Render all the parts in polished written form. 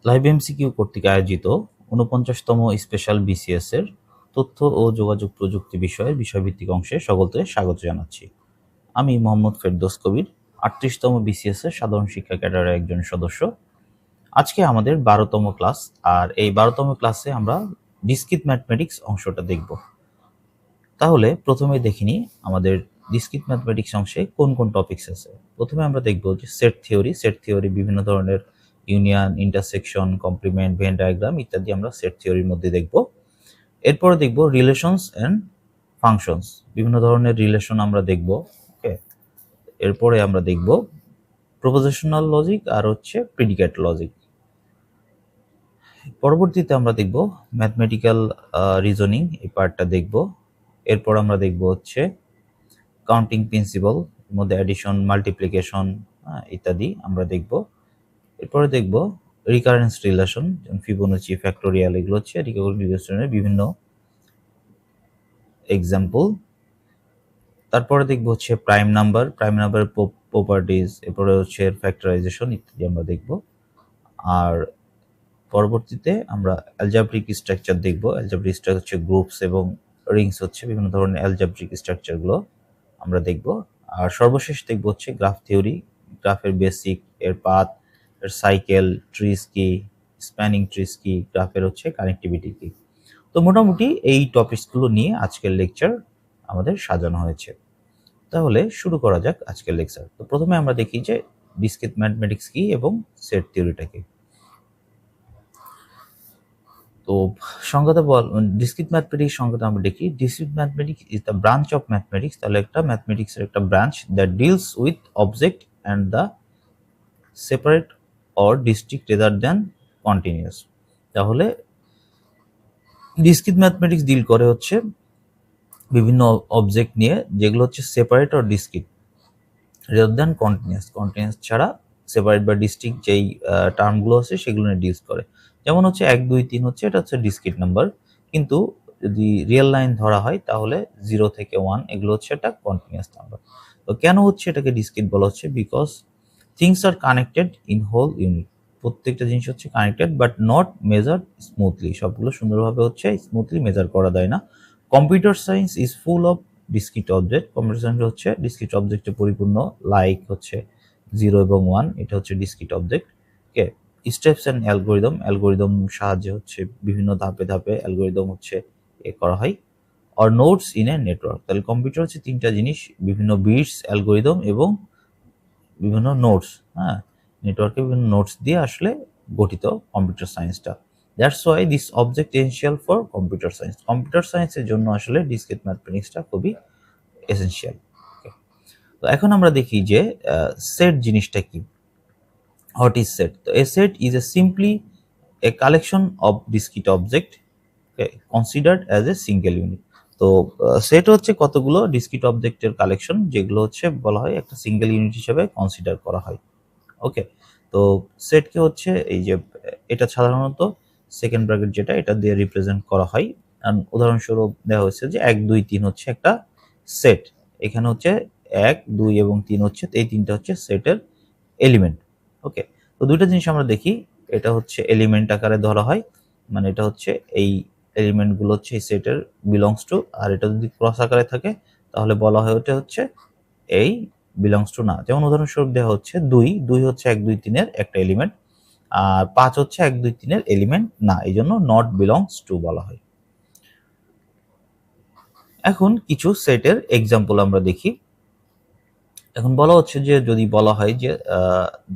Live MCQ কর্তৃক আয়োজিত ৪৯তম special BCS এর তথ্য ও যোগাযোগ প্রযুক্তি বিষয়ের বিষয়ভিত্তিক অংশে সকলকে স্বাগত জানাচ্ছি। আমি মোহাম্মদ ফেরদৌস কবির, ৩৮তম বিসিএস এর সাধারণ শিক্ষা ক্যাডারের একজন সদস্য। আজকে আমাদের ১২তম ক্লাস, আর এই ১২তম ক্লাসে আমরা ডিসক্রিট ম্যাথমেটিক্স অংশটা দেখব। তাহলে প্রথমে দেখিনি আমাদের ডিসক্রিট ম্যাথমেটিক্স অংশে কোন কোন টপিকস আছে। প্রথমে আমরা দেখব যে সেট থিওরি বিভিন্ন ধরনের union, intersection, complement, Venn diagram ইত্যাদি আমরা সেট থিওরির মধ্যে দেখব। এরপরে দেখব রিলেশনস অ্যান্ড ফাংশনস, বিভিন্ন ধরনের রিলেশন আমরা দেখব। ওকে, এরপরে আমরা দেখব প্রপোজিশনাল লজিক আর হচ্ছে প্রিডিকেট লজিক। পরবর্তীতে আমরা দেখব ম্যাথমেটিক্যাল রিজনিং, এই পার্টটা দেখব। এরপর আমরা দেখব হচ্ছে কাউন্টিং প্রিন্সিপাল, মধ্যে অ্যাডিশন, মাল্টিপ্লিকেশন ইত্যাদি আমরা দেখব। এরপরে দেখব রিকারেন্স রিলেশন, যেমন ফিবোনাচি, ফ্যাক্টোরিয়াল, এগুলো হচ্ছে রিকারেন্স রিলেশনের বিভিন্ন এক্সাম্পল। তারপরে দেখব হচ্ছে প্রাইম নাম্বারের প্রপার্টিজ, এরপরে হচ্ছে ফ্যাক্টরাইজেশন ইত্যাদি আমরা দেখব। আর পরবর্তীতে আমরা অ্যালজাব্রিক স্ট্রাকচার দেখব। অ্যালজাব্রিক স্ট্রাকচার হচ্ছে গ্রুপস এবং রিংস, হচ্ছে বিভিন্ন ধরনের অ্যালজাব্রিক স্ট্রাকচারগুলো আমরা দেখব। আর সর্বশেষ দেখব হচ্ছে গ্রাফ থিওরি, গ্রাফের বেসিক, এর পাথ, এর সাইকেল, ট্রিস কি, স্প্যানিং ট্রিস কি, গ্রাফের হচ্ছে কানেক্টিভিটি কি। তো মোটামুটি এই টপিকসগুলো নিয়ে আজকের লেকচার আমাদের সাজানো হয়েছে। তাহলে শুরু করা যাক আজকের লেকচার। তো প্রথমে আমরা দেখি যে ডিসক্রিট ম্যাথমেটিক্স কি এবং সেট থিওরিটা কি। তো সংজ্ঞাটা ডিসক্রিট ম্যাথমেটিক্স সংজ্ঞাটা আমরা দেখি। Discrete mathematics is the branch of mathematics, তাহলে একটা ম্যাথমেটিক্সের একটা branch that deals with object and the separate or district rather than continuous. তাহলে ডিসক্রিট ম্যাথমেটিক্স ডিল করে হচ্ছে বিভিন্ন অবজেক্ট নিয়ে, যেগুলো হচ্ছে separate or discrete rather than continuous ছাড়া সেপারেট বা ডিস্ট্রিক্ট যেই টার্মগুলো আছে সেগুলো নিয়ে ডিলস করে। যেমন হচ্ছে 1, 2, 3 হচ্ছে এটা হচ্ছে ডিসক্রিট নাম্বার, কিন্তু যদি রিয়েল লাইন ধরা হয় তাহলে 0 থেকে 1 এগুলো হচ্ছে একটা কন্টিনিউয়াস নাম্বার। তো কেন হচ্ছে এটাকে ডিসক্রিট বলা হচ্ছে? Because things are connected in whole unit. প্রত্যেকটা জিনিস হচ্ছে connected but not measure smoothly, সবগুলো সুন্দরভাবে হচ্ছে স্মুথলি মেজার করা যায় না। Computer science is full of discrete object. Computer science হচ্ছে ডিসক্রিট অবজেক্টে পরিপূর্ণ, লাইক হচ্ছে 0 এবং 1, এটা হচ্ছে discrete object. Okay, steps and algorithm সাহায্যে হচ্ছে বিভিন্ন ধাপে ধাপে অ্যালগোরিদম হচ্ছে করা হয়। আর নোটস ইন এ নেটওয়ার্ক, তাহলে কম্পিউটার হচ্ছে তিনটা জিনিস, বিভিন্ন বিটস, অ্যালগোরিদম এবং বিভিন্ন নোটস। হ্যাঁ, নেটওয়ার্কে বিভিন্ন নোটস দিয়ে আসলে গঠিত কম্পিউটার সায়েন্সটা। That's why this object essential for computer science. Computer সায়েন্সের জন্য আসলে ডিসক্রিট ম্যাথমেটিক্সটা খুবই এসেনশিয়াল। তো এখন আমরা দেখি যে সেট জিনিসটা কি। What is set? তো a set is a simply a collection of discrete object considered as a single unit. তো সেট হচ্ছে কতগুলো ডিসক্রিট অবজেক্টের কালেকশন, যেগুলো হচ্ছে বলা হয় একটা সিঙ্গেল ইউনিট হিসেবে কনসিডার করা হয়। ওকে, তো সেটকে হচ্ছে এই যে এটা সাধারণত সেকেন্ড ব্র্যাকেট যেটা, এটা দিয়ে রিপ্রেজেন্ট করা হয়। উদাহরণস্বরূপ দেওয়া হয়েছে যে 1, 2, 3 হচ্ছে একটা সেট। এখানে হচ্ছে 1, 2 এবং 3 হচ্ছে, এই তিনটা হচ্ছে সেটের এলিমেন্ট। ওকে, তো দুইটা জিনিস আমরা দেখি। এটা হচ্ছে এলিমেন্ট আকারে ধরা হয়, মানে এটা হচ্ছে এই এলিমেন্টগুলো হচ্ছে এই সেটের বিলংস টু। আর এটা যদি ক্রস আকারে থাকে তাহলে বলা হয় ওটা হচ্ছে এই বিলংস টু না। যেমন উদাহরণস্বরূপ দেওয়া হচ্ছে 2 হচ্ছে 1, 2, 3 এর একটা এলিমেন্ট, আর 5 হচ্ছে 1, 2, 3 এর এলিমেন্ট না, এই জন্য নট বিলংস টু বলা হয়। এখন কিছু সেটের এক্সাম্পল আমরা দেখি। এখন বলা হচ্ছে যে যদি বলা হয় যে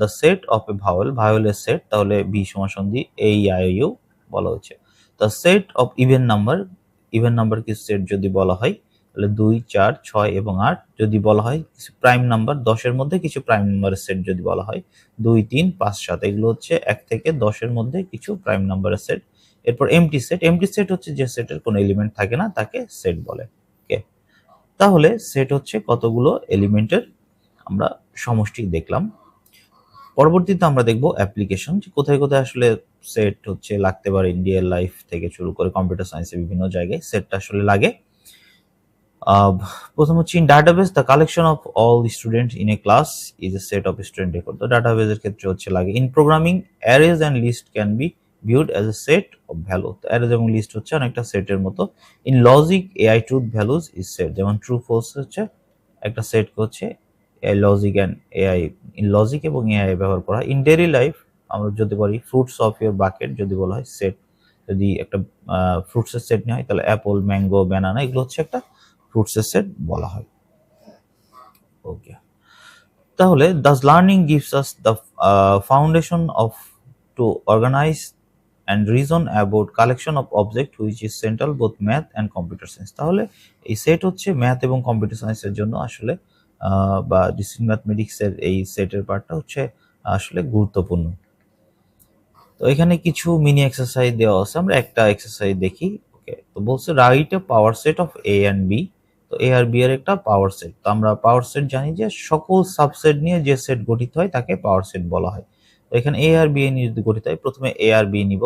দ্য সেট অফ এ ভাওয়েলের সেট, তাহলে ভি সমান সন্ধি A E I O U বলা হচ্ছে। The set of even number কিছু সেট যদি বলা হয় তাহলে 2, 4, 6 এবং 8। যদি বলা হয় কিছু প্রাইম নাম্বার 10-এর মধ্যে কিছু প্রাইম নাম্বারের সেট যদি বলা হয় 2, 3, 5, 7, এগুলো হচ্ছে 1 থেকে 10-এর মধ্যে কিছু প্রাইম নাম্বারের সেট। এরপর এমটি সেট হচ্ছে যে সেটের কোনো এলিমেন্ট থাকে না তাকে সেট বলে। ওকে, তাহলে সেট হচ্ছে কতগুলো এলিমেন্টের আমরা সমষ্টি দেখলাম। পরবর্তীতে আমরা দেখব অ্যাপ্লিকেশন, যে কোথায় কোথায় আসলে সেট হচ্ছে লাগতে পারে। ইন্ডিয়ান লাইফ থেকে শুরু করে কম্পিউটার সায়েন্সের বিভিন্ন জায়গায় সেটটা আসলে লাগে। প্রথম হচ্ছে in database the collection of all student in a class is a set of student record. তো ডাটাবেসের ক্ষেত্রে হচ্ছে লাগে। In programming arrays and list can be viewed as a set of value. তো অ্যারেজ এবং লিস্ট হচ্ছে অনেকটা সেটের মতো। In logic AI truth values is set, যেমন ট্রু ফলস হচ্ছে একটা সেট হচ্ছে logic and AI, in logic এবং এআই ব্যবহার করা হয়। ইন ডেইলি লাইফ আমরা যদি বলি ফ্রুটস অফ ইউর বাকেট যদি বলা হয় সেট, যদি একটা ফ্রুটসের সেট নেওয়া হয় তাহলে অ্যাপল, ম্যাঙ্গো, ব্যানানা এগুলো হচ্ছে একটা ফ্রুটসের সেট বলা হয়। ওকে, তাহলে thus learning gives us the foundation of to organise and reason about collection of object which is central both math and computer science. তাহলে এই সেট হচ্ছে ম্যাথ এবং কম্পিউটার সায়েন্সের জন্য আসলে বা ডিসক্রিট ম্যাথমেটিক্সের এই সেটের পার্টটা হচ্ছে আসলে গুরুত্বপূর্ণ। তো এখানে কিছু মিনি এক্সারসাইজ দেওয়া আছে, আমরা একটা এক্সারসাইজ দেখি। ওকে, তো বলছে write a power set of A and B. তো এ আর বি এর একটা পাওয়ার সেট। তো আমরা পাওয়ার সেট জানি যে সকল সাবসেট নিয়ে যে সেট গঠিত হয় তাকে পাওয়ার সেট বলা হয়। তো এখানে এ আর বি নিয়ে যদি গঠিত হয়, প্রথমে এ আর বি নিব,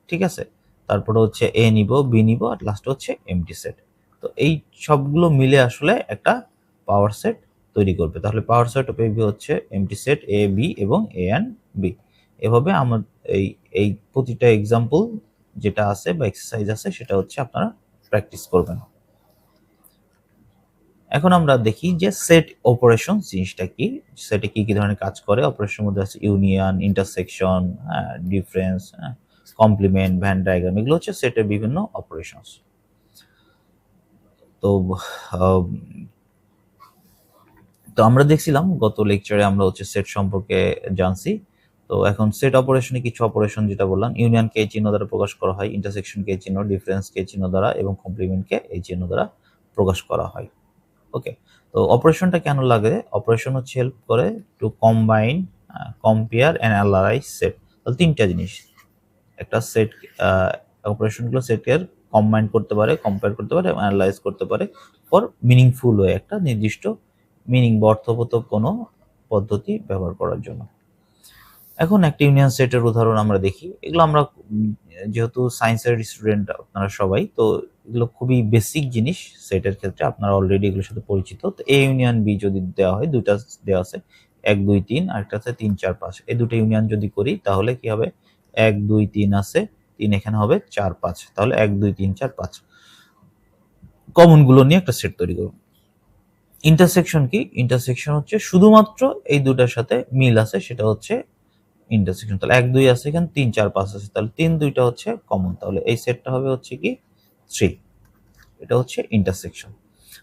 ঠিক আছে, তারপরে হচ্ছে এ নিব, বি নিব, আর লাস্টে হচ্ছে এমটি সেট। তো এই সবগুলো মিলে আসলে একটা পাওয়ার সেট তৈরি করবে। তাহলে power set of A B হচ্ছে এমটি সেট এ বি এবং এ অ্যান্ড বি। এভাবে আমার এই এই প্রতিটা এক্সাম্পল যেটা আছে বা এক্সারসাইজ আছে সেটা হচ্ছে আপনারা প্র্যাকটিস করবেন। এখন আমরা দেখি যে সেট অপারেশন জিনিসটা কি, সেটে কি কি ধরনের কাজ করে। অপারেশনের মধ্যে আছে union, intersection, difference, complement, Venn diagram, এগুলো হচ্ছে সেটের বিভিন্ন অপারেশনস। তো আহ, তো আমরা দেখছিলাম গত লেকচারে আমরা হচ্ছে সেট সম্পর্কে জানছি। তো এখন সেট অপারেশনে কিছু অপারেশন যেটা বললাম, ইউনিয়নকে এই চিহ্ন দ্বারা প্রকাশ করা হয়, ইন্টারসেকশনকে এই চিহ্ন, ডিফারেন্সকে এই চিহ্ন দ্বারা এবং কমপ্লিমেন্টকে এই চিহ্ন দ্বারা প্রকাশ করা হয়। ওকে, তো অপারেশনটা কেন লাগে? অপারেশন হচ্ছে হেল্প করে to combine, compare and analyse set. তাহলে তিনটা জিনিস, একটা সেট অপারেশনগুলো সেটের কম্বাইন করতে পারে, কম্পেয়ার করতে পারে এবং অ্যানালাইজ করতে পারে ফর মিনিংফুল ওয়ে, একটা নির্দিষ্ট মিনিং বা অর্থবোধক কোনো পদ্ধতি ব্যবহার করার জন্য। এখন একটা ইউনিয়ন সেটের উদাহরণ আমরা দেখি। এগুলো আমরা যেহেতু সায়েন্সের স্টুডেন্ট আপনারা সবাই, তো এগুলো খুবই বেসিক জিনিস সেটের ক্ষেত্রে, আপনারা অলরেডি এগুলোর সাথে পরিচিত। তো এ ইউনিয়ন বি যদি দেওয়া হয়, দুইটা দেওয়া আছে 1 2 3, আরেকটা আছে 3 4 5। এই দুটো ইউনিয়ন যদি করি তাহলে কি হবে, 1 2 3 আছে, 3 এখানে হবে, 4 5, তাহলে 1 2 3 4 5 কমন গুলো নিয়ে একটা সেট তৈরি করব। ইন্টারসেকশন কি? ইন্টারসেকশন হচ্ছে শুধুমাত্র এই দুটার সাথে মিল আছে, সেটা হচ্ছে ইন্টারসেকশন। তাহলে 1 2 আছে, এখানে 3 4 5 আছে, তাহলে 3 2টা হচ্ছে কমন, তাহলে এই সেটটা হবে হচ্ছে কি 3। এটা হচ্ছে ইন্টারসেকশন।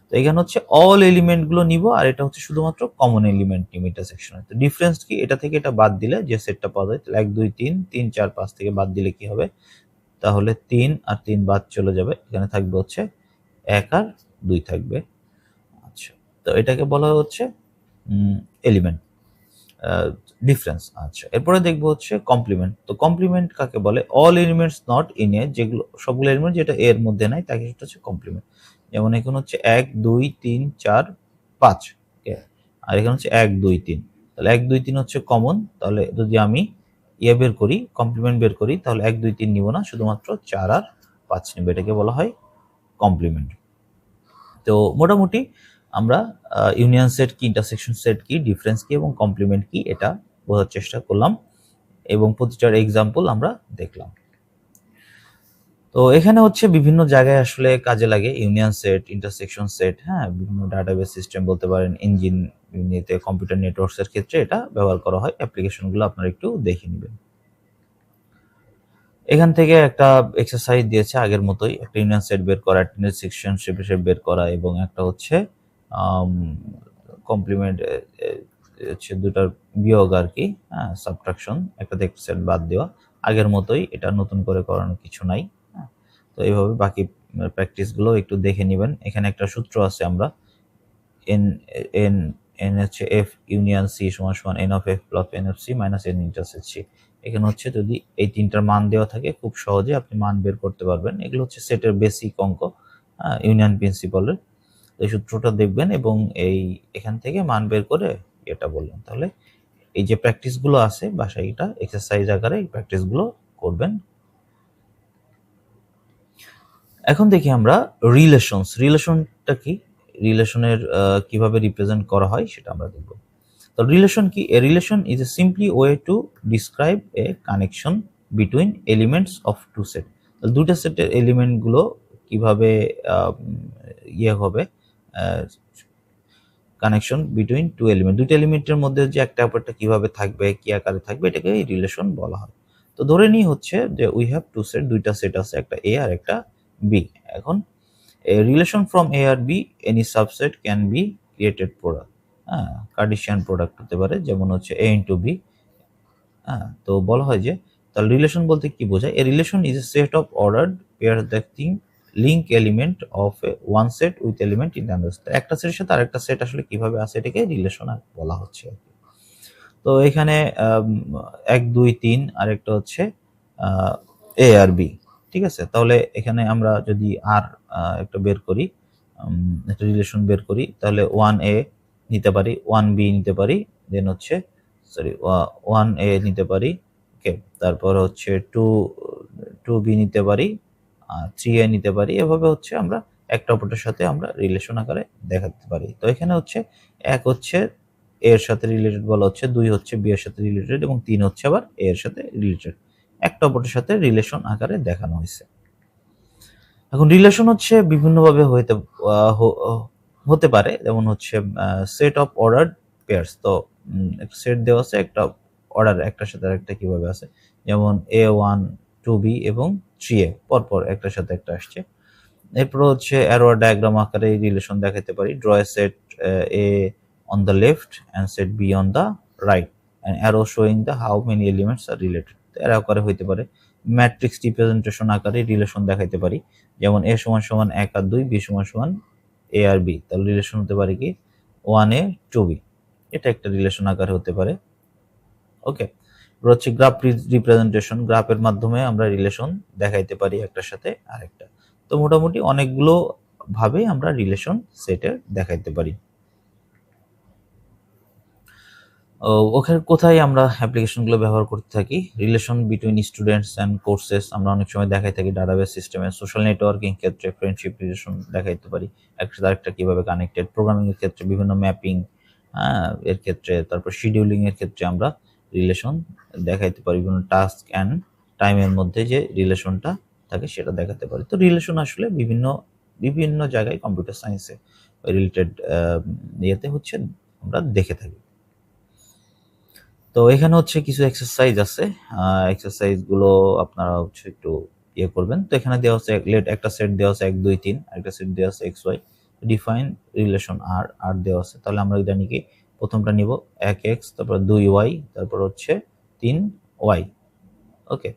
তো এখানে হচ্ছে অল এলিমেন্ট গুলো নিব, আর এটা হচ্ছে শুধুমাত্র কমন এলিমেন্ট নিব ইন্টারসেকশনে। তো ডিফারেন্স কি? এটা থেকে এটা বাদ দিলে যে সেটটা পাওয়া যায়, তাহলে 1 2 3 3 4 5 থেকে বাদ দিলে কি হবে, তাহলে 3 আর 3 বাদ চলে যাবে, এখানে থাকবে হচ্ছে 1 আর 2 থাকবে। আচ্ছা, তো এটাকে বলা হচ্ছে এলিমেন্ট ডিফারেন্স। আচ্ছা, এরপরে দেখবো হচ্ছে কমপ্লিমেন্ট। তো কমপ্লিমেন্ট কাকে বলে? All elements not in a, যেগুলো সবগুলো এলিমেন্ট যেটা এর মধ্যে নাই তাকে সেটা হচ্ছে কমপ্লিমেন্ট। যেমন এখানে হচ্ছে 1 2 3 4 5, আর এখানে হচ্ছে 1 2 3, তাহলে 1 2 3 হচ্ছে কমন। তাহলে যদি আমি বের করি, কমপ্লিমেন্ট বের করি, তাহলে 1 2 3 নিব না, শুধুমাত্র 4 আর 5 নিব, এটাকে বলা হয় কমপ্লিমেন্ট। তো মোটামুটি আমরা ইউনিয়ন সেট কি, ইন্টারসেকশন সেট কি, ডিফারেন্স কি এবং কমপ্লিমেন্ট কি এটা বোঝার চেষ্টা করলাম, এবং প্রতিটার এক্সাম্পল আমরা দেখলাম। তো এখানে হচ্ছে বিভিন্ন জায়গায় আসলে কাজে লাগে ইউনিয়ন সেট, ইন্টারসেকশন সেট, হ্যাঁ, বিভিন্ন ডাটাবেস সিস্টেম বলতে পারেন, ইঞ্জিন নিতে, কম্পিউটার নেটওয়ার্কস এর ক্ষেত্রে এটা ব্যবহার করা হয়। অ্যাপ্লিকেশনগুলো আপনারা একটু দেখে নেবেন। এখান থেকে একটা এক্সারসাইজ দিয়েছে আগের মতোই, একটা ইউনিয়ন সেট বের করা, ইন্টারসেকশন সেট বের করা, এবং একটা হচ্ছে কমপ্লিমেন্ট হচ্ছে দুটার বিয়োগ আর কি, হ্যাঁ, সাবট্রাকশন, একটা থেকে সেট বাদ দেওয়া। আগের মতোই, এটা নতুন করে করানোর কিছু নাই। হ্যাঁ, তো এইভাবে বাকি প্র্যাকটিসগুলো একটু দেখে নেবেন। এখানে একটা সূত্র আছে, আমরা এন এন এন হচ্ছে এফ ইউনিয়ন সি সমান সমান n of F plus n of C minus n intersect C. এখানে হচ্ছে যদি এই তিনটার মান দেওয়া থাকে, খুব সহজে আপনি মান বের করতে পারবেন। এগুলো হচ্ছে সেটের বেসিক অঙ্ক, ইউনিয়ন প্রিন্সিপালের। এই সূত্রটা দেখবেন এবং এখান থেকে মান বের করে এটা বললেন। তাহলে এই যে প্র্যাকটিসগুলো আছে বাসায়, এটা এক্সারসাইজ আকারে এই প্র্যাকটিসগুলো করবেন। এখন দেখি আমরা রিলেশনটা কি, রিলেশনের কিভাবে রিপ্রেজেন্ট করা হয় সেটা আমরা দেখব। তো রিলেশন কি? A relation is a simply way to describe a connection between elements of two set. দুইটা সেটের এলিমেন্টগুলো কিভাবে হবে, কানেকশন বিটুইন টু এলিমেন্ট, দুইটা এলিমেন্টের মধ্যে যে একটা অপরটা কিভাবে থাকবে, কি আকারে থাকবে, এটাকে রিলেশন বলা হয়। তো ধরে নিই হচ্ছে যে উই হ্যাভ টু সেট, দুইটা সেট আছে, একটা এ আর একটা বি। এখন a relation from A or B, any subset can be created product, Cartesian product হতে পারে, যেমন হচ্ছে A into B। তো বলা হয় যে তাহলে রিলেশন বলতে কি বোঝায়? এ relation is a set of ordered pair that link element of one set with element in other set. একটা সেটের সাথে আরেকটা সেট আসলে কিভাবে আছে এটাকে রিলেশন বলা হচ্ছে। তো এখানে 1 2 3 আরেকটা হচ্ছে এ আর বি, ঠিক আছে। তাহলে এখানে আমরা যদি আর একটা বের করি, একটা রিলেশন বের করি, তাহলে 1a নিতে পারি, 1b নিতে পারি, দেন হচ্ছে 1a নিতে পারি, ওকে। তারপর হচ্ছে 2b নিতে পারি, 3a নিতে পারি। এভাবে হচ্ছে আমরা একটা অপরটার সাথে আমরা রিলেশন আকারে দেখাতে পারি। তো এখানে হচ্ছে 1 হচ্ছে এ এর সাথে রিলেটেড বলা হচ্ছে, 2 হচ্ছে বি এর সাথে রিলেটেড, এবং 3 হচ্ছে আবার এ এর সাথে রিলেটেড। একটা অপরের সাথে রিলেশন আকারে দেখানো হয়েছে। এখন রিলেশন হচ্ছে বিভিন্নভাবে হতে পারে, যেমন হচ্ছে সেট অফ অর্ডার্ড পেয়ার্স। তো একটা সেট দেওয়া আছে, একটা অর্ডার একটার সাথে আরেকটা কিভাবে আছে, যেমন A1 2B এবং 3A পরপর একটার সাথে একটা আসছে। এরপর হচ্ছে অ্যারো ডায়াগ্রাম আকারে রিলেশন দেখাতে পারি। Draw A set A on the left and set B on the right and arrow showing the how many elements are related। এর আকারে হইতে পারে। ম্যাট্রিক্স রিপ্রেজেন্টেশন আকারে রিলেশন দেখাইতে পারি, যেমন A সমান সমান 1 আর 2, B সমান সমান A আর B। তাহলে রিলেশন হতে পারে কি 1A 2B, এটা একটা রিলেশন আকারে হতে পারে, ওকে। হচ্ছে গ্রাফ রিপ্রেজেন্টেশন, গ্রাফের মাধ্যমে আমরা রিলেশন দেখাইতে পারি একটার সাথে আরেকটা। তো মোটামুটি অনেকগুলো ভাবে আমরা রিলেশন সেটের দেখাইতে পারি। ওখানে কোথায় আমরা অ্যাপ্লিকেশনগুলো ব্যবহার করতে থাকি? Relation between students and courses আমরা অনেক সময় দেখাই থাকি ডাটাবেস সিস্টেমে। সোশ্যাল নেটওয়ার্কিং ক্ষেত্রে ফ্রেন্ডশিপ রিলেশন দেখাইতে পারি, একটা সাথে আরেকটা কিভাবে কানেক্টেড। প্রোগ্রামিং এর ক্ষেত্রে বিভিন্ন ম্যাপিং, এর ক্ষেত্রে, তারপর শিডিউলিং এর ক্ষেত্রে আমরা রিলেশন দেখাইতে পারি, বিভিন্ন টাস্ক অ্যান্ড টাইমের মধ্যে যে রিলেশনটা থাকে সেটা দেখাতে পারি। তো রিলেশন আসলে বিভিন্ন বিভিন্ন জায়গায় কম্পিউটার সায়েন্সে রিলেটেড ইয়েতে হচ্ছে আমরা দেখে থাকি। তো এখানে হচ্ছে কিছু এক্সারসাইজ আছে, এক্সারসাইজগুলো আপনারা হচ্ছে একটু করবেন। তো এখানে দেওয়া আছে একটা সেট দেওয়া আছে 1 2 3, আরেকটা সেট দেওয়া আছে xy, ডিফাইন রিলেশন আর দেওয়া আছে। তাহলে আমরা জানি কি প্রথমটা নিব 1x, তারপর 2y, তারপর হচ্ছে 3y, ওকে।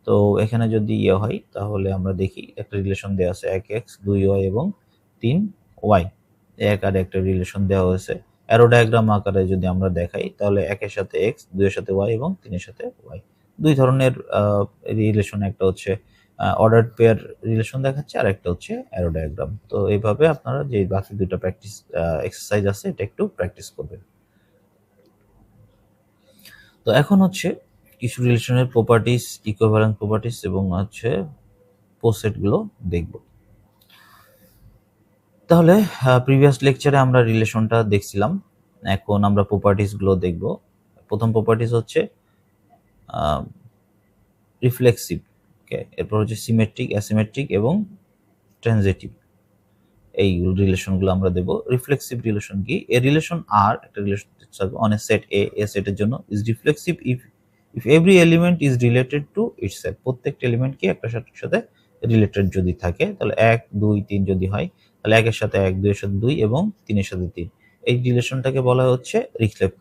তো এখানে যদি হয় তাহলে আমরা দেখি একটা রিলেশন দেওয়া আছে 1x 2y এবং 3y, এক আর একটা রিলেশন দেওয়া হয়েছে। অ্যারো ডায়াগ্রাম আকারে যদি আমরা দেখাই তাহলে 1 এর সাথে x, 2 এর সাথে y এবং 3 এর সাথে y। দুই ধরনের রিলেশন, একটা হচ্ছে অর্ডার্ড পেয়ার রিলেশন দেখাচ্ছে, আর একটা হচ্ছে অ্যারো ডায়াগ্রাম। তো এইভাবে আপনারা যে বাকি দুটো প্র্যাকটিস এক্সারসাইজ আছে এটা একটু প্র্যাকটিস করবেন। তো এখন হচ্ছে কিছু রিলেশনের প্রপার্টিস, ইকুইভ্যালেন্ট প্রপার্টিস এবং হচ্ছে পোস্টসেটগুলো দেখব। তাহলে প্রিভিয়াস লেকচারে আমরা রিলেশনটা দেখছিলাম, এখন আমরা প্রপার্টিসগুলো দেখব। প্রথম প্রপার্টিস হচ্ছে রিফ্লেক্সিভ, ওকে। এরপর হচ্ছে সিমেট্রিক, অ্যাসিমেট্রিক এবং ট্রানজিটিভ। এই রিলেশনগুলো আমরা দেব। রিফ্লেক্সিভ রিলেশন কি? এ রিলেশন আর একটা রিলেশন অন এ সেট এ সেটের জন্য is reflexive if every element is related to itself. প্রত্যেকটা এলিমেন্ট কি একটা সাথে রিলেটেড যদি থাকে, তাহলে 1 2 3 যদি হয় তাহলে 1 এর সাথে 1, 2 এর সাথে 2 এবং 3 এর সাথে 3। এই রিলেশনটাকে বলা হচ্ছে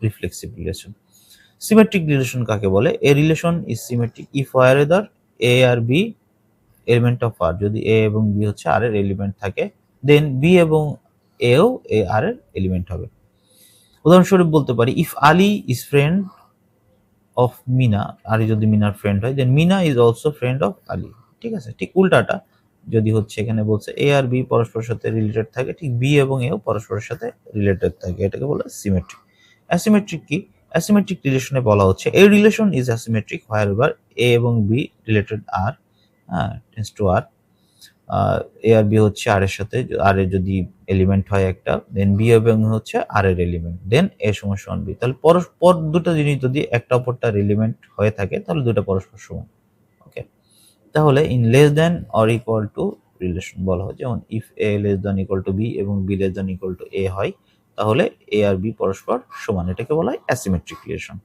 রিফ্লেক্সিভ রিলেশন। সিমেট্রিক রিলেশন কাকে বলে? A relation is symmetric if wherever a R b element of R, যদি এ এবং বি হচ্ছে আর এর এলিমেন্ট থাকে, দেন বি এবং এও এ আর এর এলিমেন্ট হবে। উদাহরণস্বরূপ বলতে পারি if Ali is friend of Mina, Ali যদি মিনার ফ্রেন্ড হয়, then Mina is also friend of Ali. ঠিক আছে, ঠিক উল্টাটা যদি হচ্ছে এখানে বলছে এ আর বি পরস্পরের সাথে রিলেটেড থাকে, ঠিক বি এবং এও পরস্পরের সাথে রিলেটেড থাকে, এটাকে বলে সিমেট্রিক। অ্যাসিমেট্রিক কি? অ্যাসিমেট্রিক রিলেশনে বলা হচ্ছে এই relation is asymmetric wherever A এবং B related R tends to R A R B হচ্ছে আর এর সাথে, আর এর যদি এলিমেন্ট হয় একটা, দেন বি এবং হচ্ছে আর এর এলিমেন্ট, দেন এ সমান সমান বি। তাহলে পরস্পর দুটো জিনিস যদি একটা অপরটার এলিমেন্ট হয়ে থাকে তাহলে দুটো পরস্পর সমান। ওকে, তাহলে in less than or equal to relation বলা হয়, যেমন if a less than equal to b এবং b less than equal to a হয়, তাহলে এ আর বি পরস্পর সমান, এটাকে বলা হয় অ্যাসিমেট্রিক রিলেশন।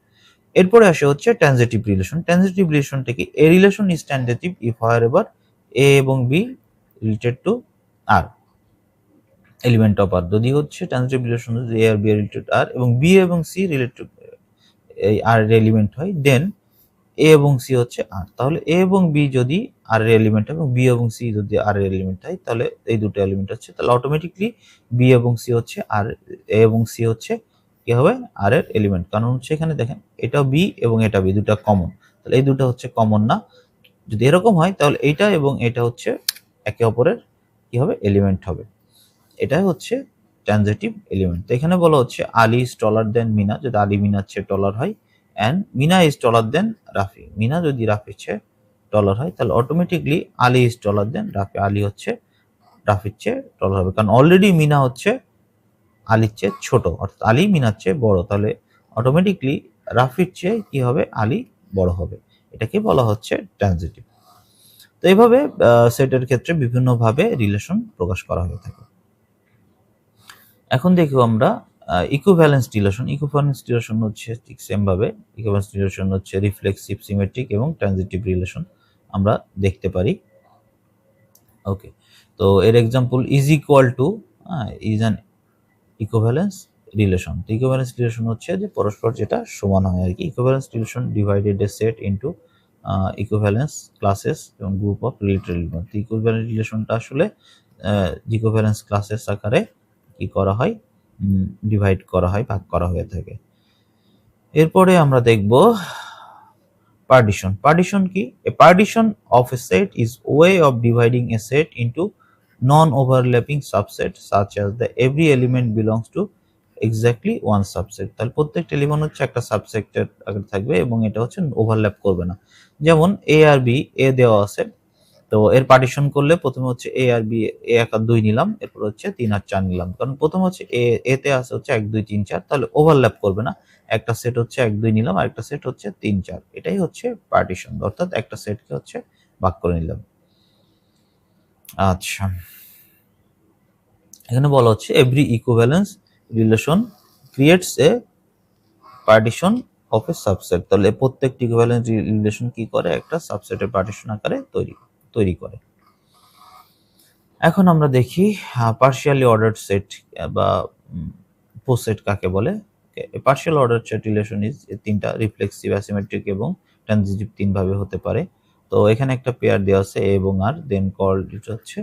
এরপরে আসে হচ্ছে ট্রানজিটিভ রিলেশন। ট্রানজিটিভ রিলেশনটা কি? A relation is transitive if wherever a এবং B related to R, element of R. যদি হচ্ছে transitive relation a R b related R এবং বি এবং সি রিলেটেড এই আর এর এলিমেন্ট হয়, দেন এ এবং সি হচ্ছে আর। তাহলে এ এবং বি যদি আর এর এলিমেন্ট এবং বি এবং সি যদি আর এর এলিমেন্ট হয়, তাহলে এই দুটো এলিমেন্ট হচ্ছে, তাহলে অটোমেটিকলি বি এবং সি হচ্ছে আর, এ এবং সি হচ্ছে কি হবে আর এর এলিমেন্ট। কারণ হচ্ছে এখানে দেখেন এটা বি এবং এটা বি দুটো কমন, তাহলে এই দুটো হচ্ছে কমন না। যদি এরকম হয় তাহলে এইটা এবং এটা হচ্ছে একে অপরের কি হবে এলিমেন্ট হবে, এটাই হচ্ছে ট্রানজিটিভ এলিমেন্ট। তো এখানে বলা হচ্ছে আলী ইজ টলার দেন মিনা, যদি আলী মিনার চেয়ে টলার হয়, অ্যান্ড মিনা ইজ টলার দেন রাফি, মিনা যদি রাফির চেয়ে টলার হয়, তাহলে অটোমেটিকলি আলী ইজ টলার দেন রাফি, আলী হচ্ছে রাফির চেয়ে টলার হবে, কারণ অলরেডি মিনা হচ্ছে আলীর চেয়ে ছোট, অর্থাৎ আলী মিনার চেয়ে বড়, তাহলে অটোমেটিকলি রাফির চেয়ে কি হবে আলী বড় হবে, এটাকে বলা হচ্ছে ট্রানজিটিভ। তো এইভাবে সেটের ক্ষেত্রে বিভিন্নভাবে রিলেশন প্রকাশ করা হয়ে থাকে। এখন দেখব আমরা ইকুইভ্যালেন্স রিলেশন। ইকুইভ্যালেন্স রিলেশন হচ্ছে ঠিক সেম ভাবে, ইকুইভ্যালেন্স রিলেশন হচ্ছে রিফ্লেক্সিভ, সিমেট্রিক এবং ট্রানজিটিভ রিলেশন আমরা দেখতে পারি। ওকে, তো এর example is equal to is an equivalence relation. তো ইকুইভ্যালেন্স রিলেশন হচ্ছে যে পরস্পর যেটা সমান হয় আর কি। ইকুইভ্যালেন্স রিলেশন ডিভাইডেড এ সেট ইনটু ইকুইভ্যালেন্স ক্লাসেস এবং group of related element. Equivalence রিলেশনটা আসলে ইকুইভ্যালেন্স ক্লাসেস আকারে কি করা হয়, ডিভাইড করা হয়, ভাগ করা হয়ে থাকে। এরপরে আমরা দেখব পার্টিশন। পার্টিশন কি? A partition of a set is way of dividing a set into non overlapping subset such as the every element belongs to exactly one subset. তাহলে প্রত্যেকটা এলিমেন্ট হচ্ছে একটা সাবসেটের আগে থাকবে এবং এটা হচ্ছে ওভারল্যাপ করবে না। যেমন এ আর বি, এ দেওয়া আছে, তো এর পার্টিশন করলে প্রথমে হচ্ছে এ আর বি, এ 1 আর 2 নিলাম, এরপর হচ্ছে 3 আর 4 নিলাম, কারণ প্রথম হচ্ছে এ তে আছে হচ্ছে 1 2 3 4, তাহলে ওভারল্যাপ করবে না। একটা সেট হচ্ছে 1 2 নিলাম আর একটা সেট হচ্ছে 3 4, এটাই হচ্ছে পার্টিশন, অর্থাৎ একটা সেটকে হচ্ছে ভাগ করে নিলাম। আচ্ছা, এখানে বলা হচ্ছে every equivalence relation creates A partition of A subset. তাহলে প্রত্যেকটি ইকুইভ্যালেন্স রিলেশন কি করে, একটা সাবসেটের পার্টিশন আকারে তৈরি করে। এখন আমরা দেখি পার্শিয়ালি অর্ডার্ড সেট বা পোসেট কাকে বলে। Partial order set relation is তিনটা, রিফ্লেক্সিভ, অ্যাসিমেট্রিক এবং ট্রানজিটিভ, তিন ভাবে হতে পারে। তো এখানে একটা পেয়ার দেওয়া আছে এ এবং আর, দেন কল্ড হচ্ছে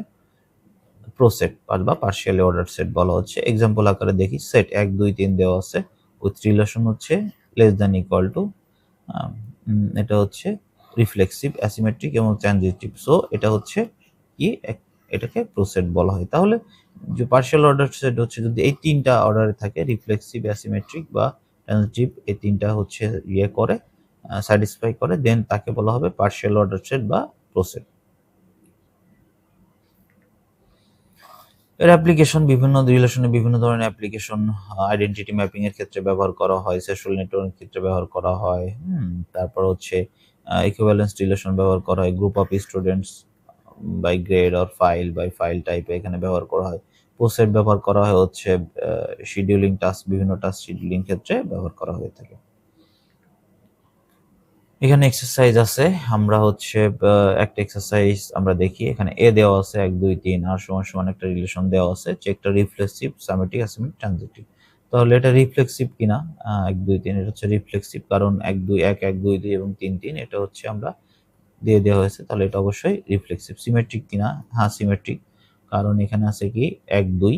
প্রোসেট বা পার্শিয়ালি অর্ডার সেট বলা হচ্ছে। এক্সাম্পল আকারে দেখি, সেট 1 2 3 দেওয়া আছে, উইথ রিলেশন হচ্ছে লেস দ্যান ইকুয়াল টু, এটা হচ্ছে রিফ্লেক্সিভ, অ্যাসিমেট্রিক এবং ট্রানজিটিভ। সো এটা হচ্ছে কি, এটাকে প্রোসেট বলা হয়। তাহলে যে পার্শিয়াল অর্ডার সেট হচ্ছে যদি এই তিনটা অর্ডারে থাকে, রিফ্লেক্সিভ, অ্যাসিমেট্রিক বা ট্রানজিটিভ, এই তিনটা হচ্ছে ইয়ে করে, স্যাটিসফাই করে, দেন তাকে বলা হবে পার্শিয়াল অর্ডার সেট বা প্রোসেট। এর অ্যাপ্লিকেশন বিভিন্ন রিলেশনে বিভিন্ন ধরনের অ্যাপ্লিকেশন, আইডেন্টিটি ম্যাপিং এর ক্ষেত্রে ব্যবহার করা হয়, সোশ্যাল নেটওয়ার্কের ক্ষেত্রে ব্যবহার করা হয়, তারপর হচ্ছে ইকুইভ্যালেন্স রিলেশন ব্যবহার করা হয়, group of students by grade or file by file টাইপে এখানে ব্যবহার করা হয়। পোসেট ব্যবহার করা হয় হচ্ছে শিডিউলিং টাস্ক, বিভিন্ন টাস্ক শিডিউলিং ক্ষেত্রে ব্যবহার করা হয়ে থাকে। এখানে এক্সারসাইজ আছে, আমরা হচ্ছে একটা এক্সারসাইজ আমরা দেখি। এখানে এ দেওয়া আছে 1 2 3, আর সমান সমান একটা রিলেশন দেওয়া আছে, চেকটা রিফ্লেক্সিভ, সামেটিক, অ্যাসিমেট্রিক, ট্রানজিটিভ। তাহলে এটা রিফ্লেক্সিভ কিনা, 1 2 3 এটা হচ্ছে রিফ্লেক্সিভ, কারণ 1 2 1 1 2 2 এবং 3 3 এটা হচ্ছে আমরা দিয়ে দেওয়া হয়েছে, তাহলে এটা অবশ্যই রিফ্লেক্সিভ। সিমেট্রিক কিনা, হ্যাঁ সিমেট্রিক, কারণ এখানে আছে কি 1 2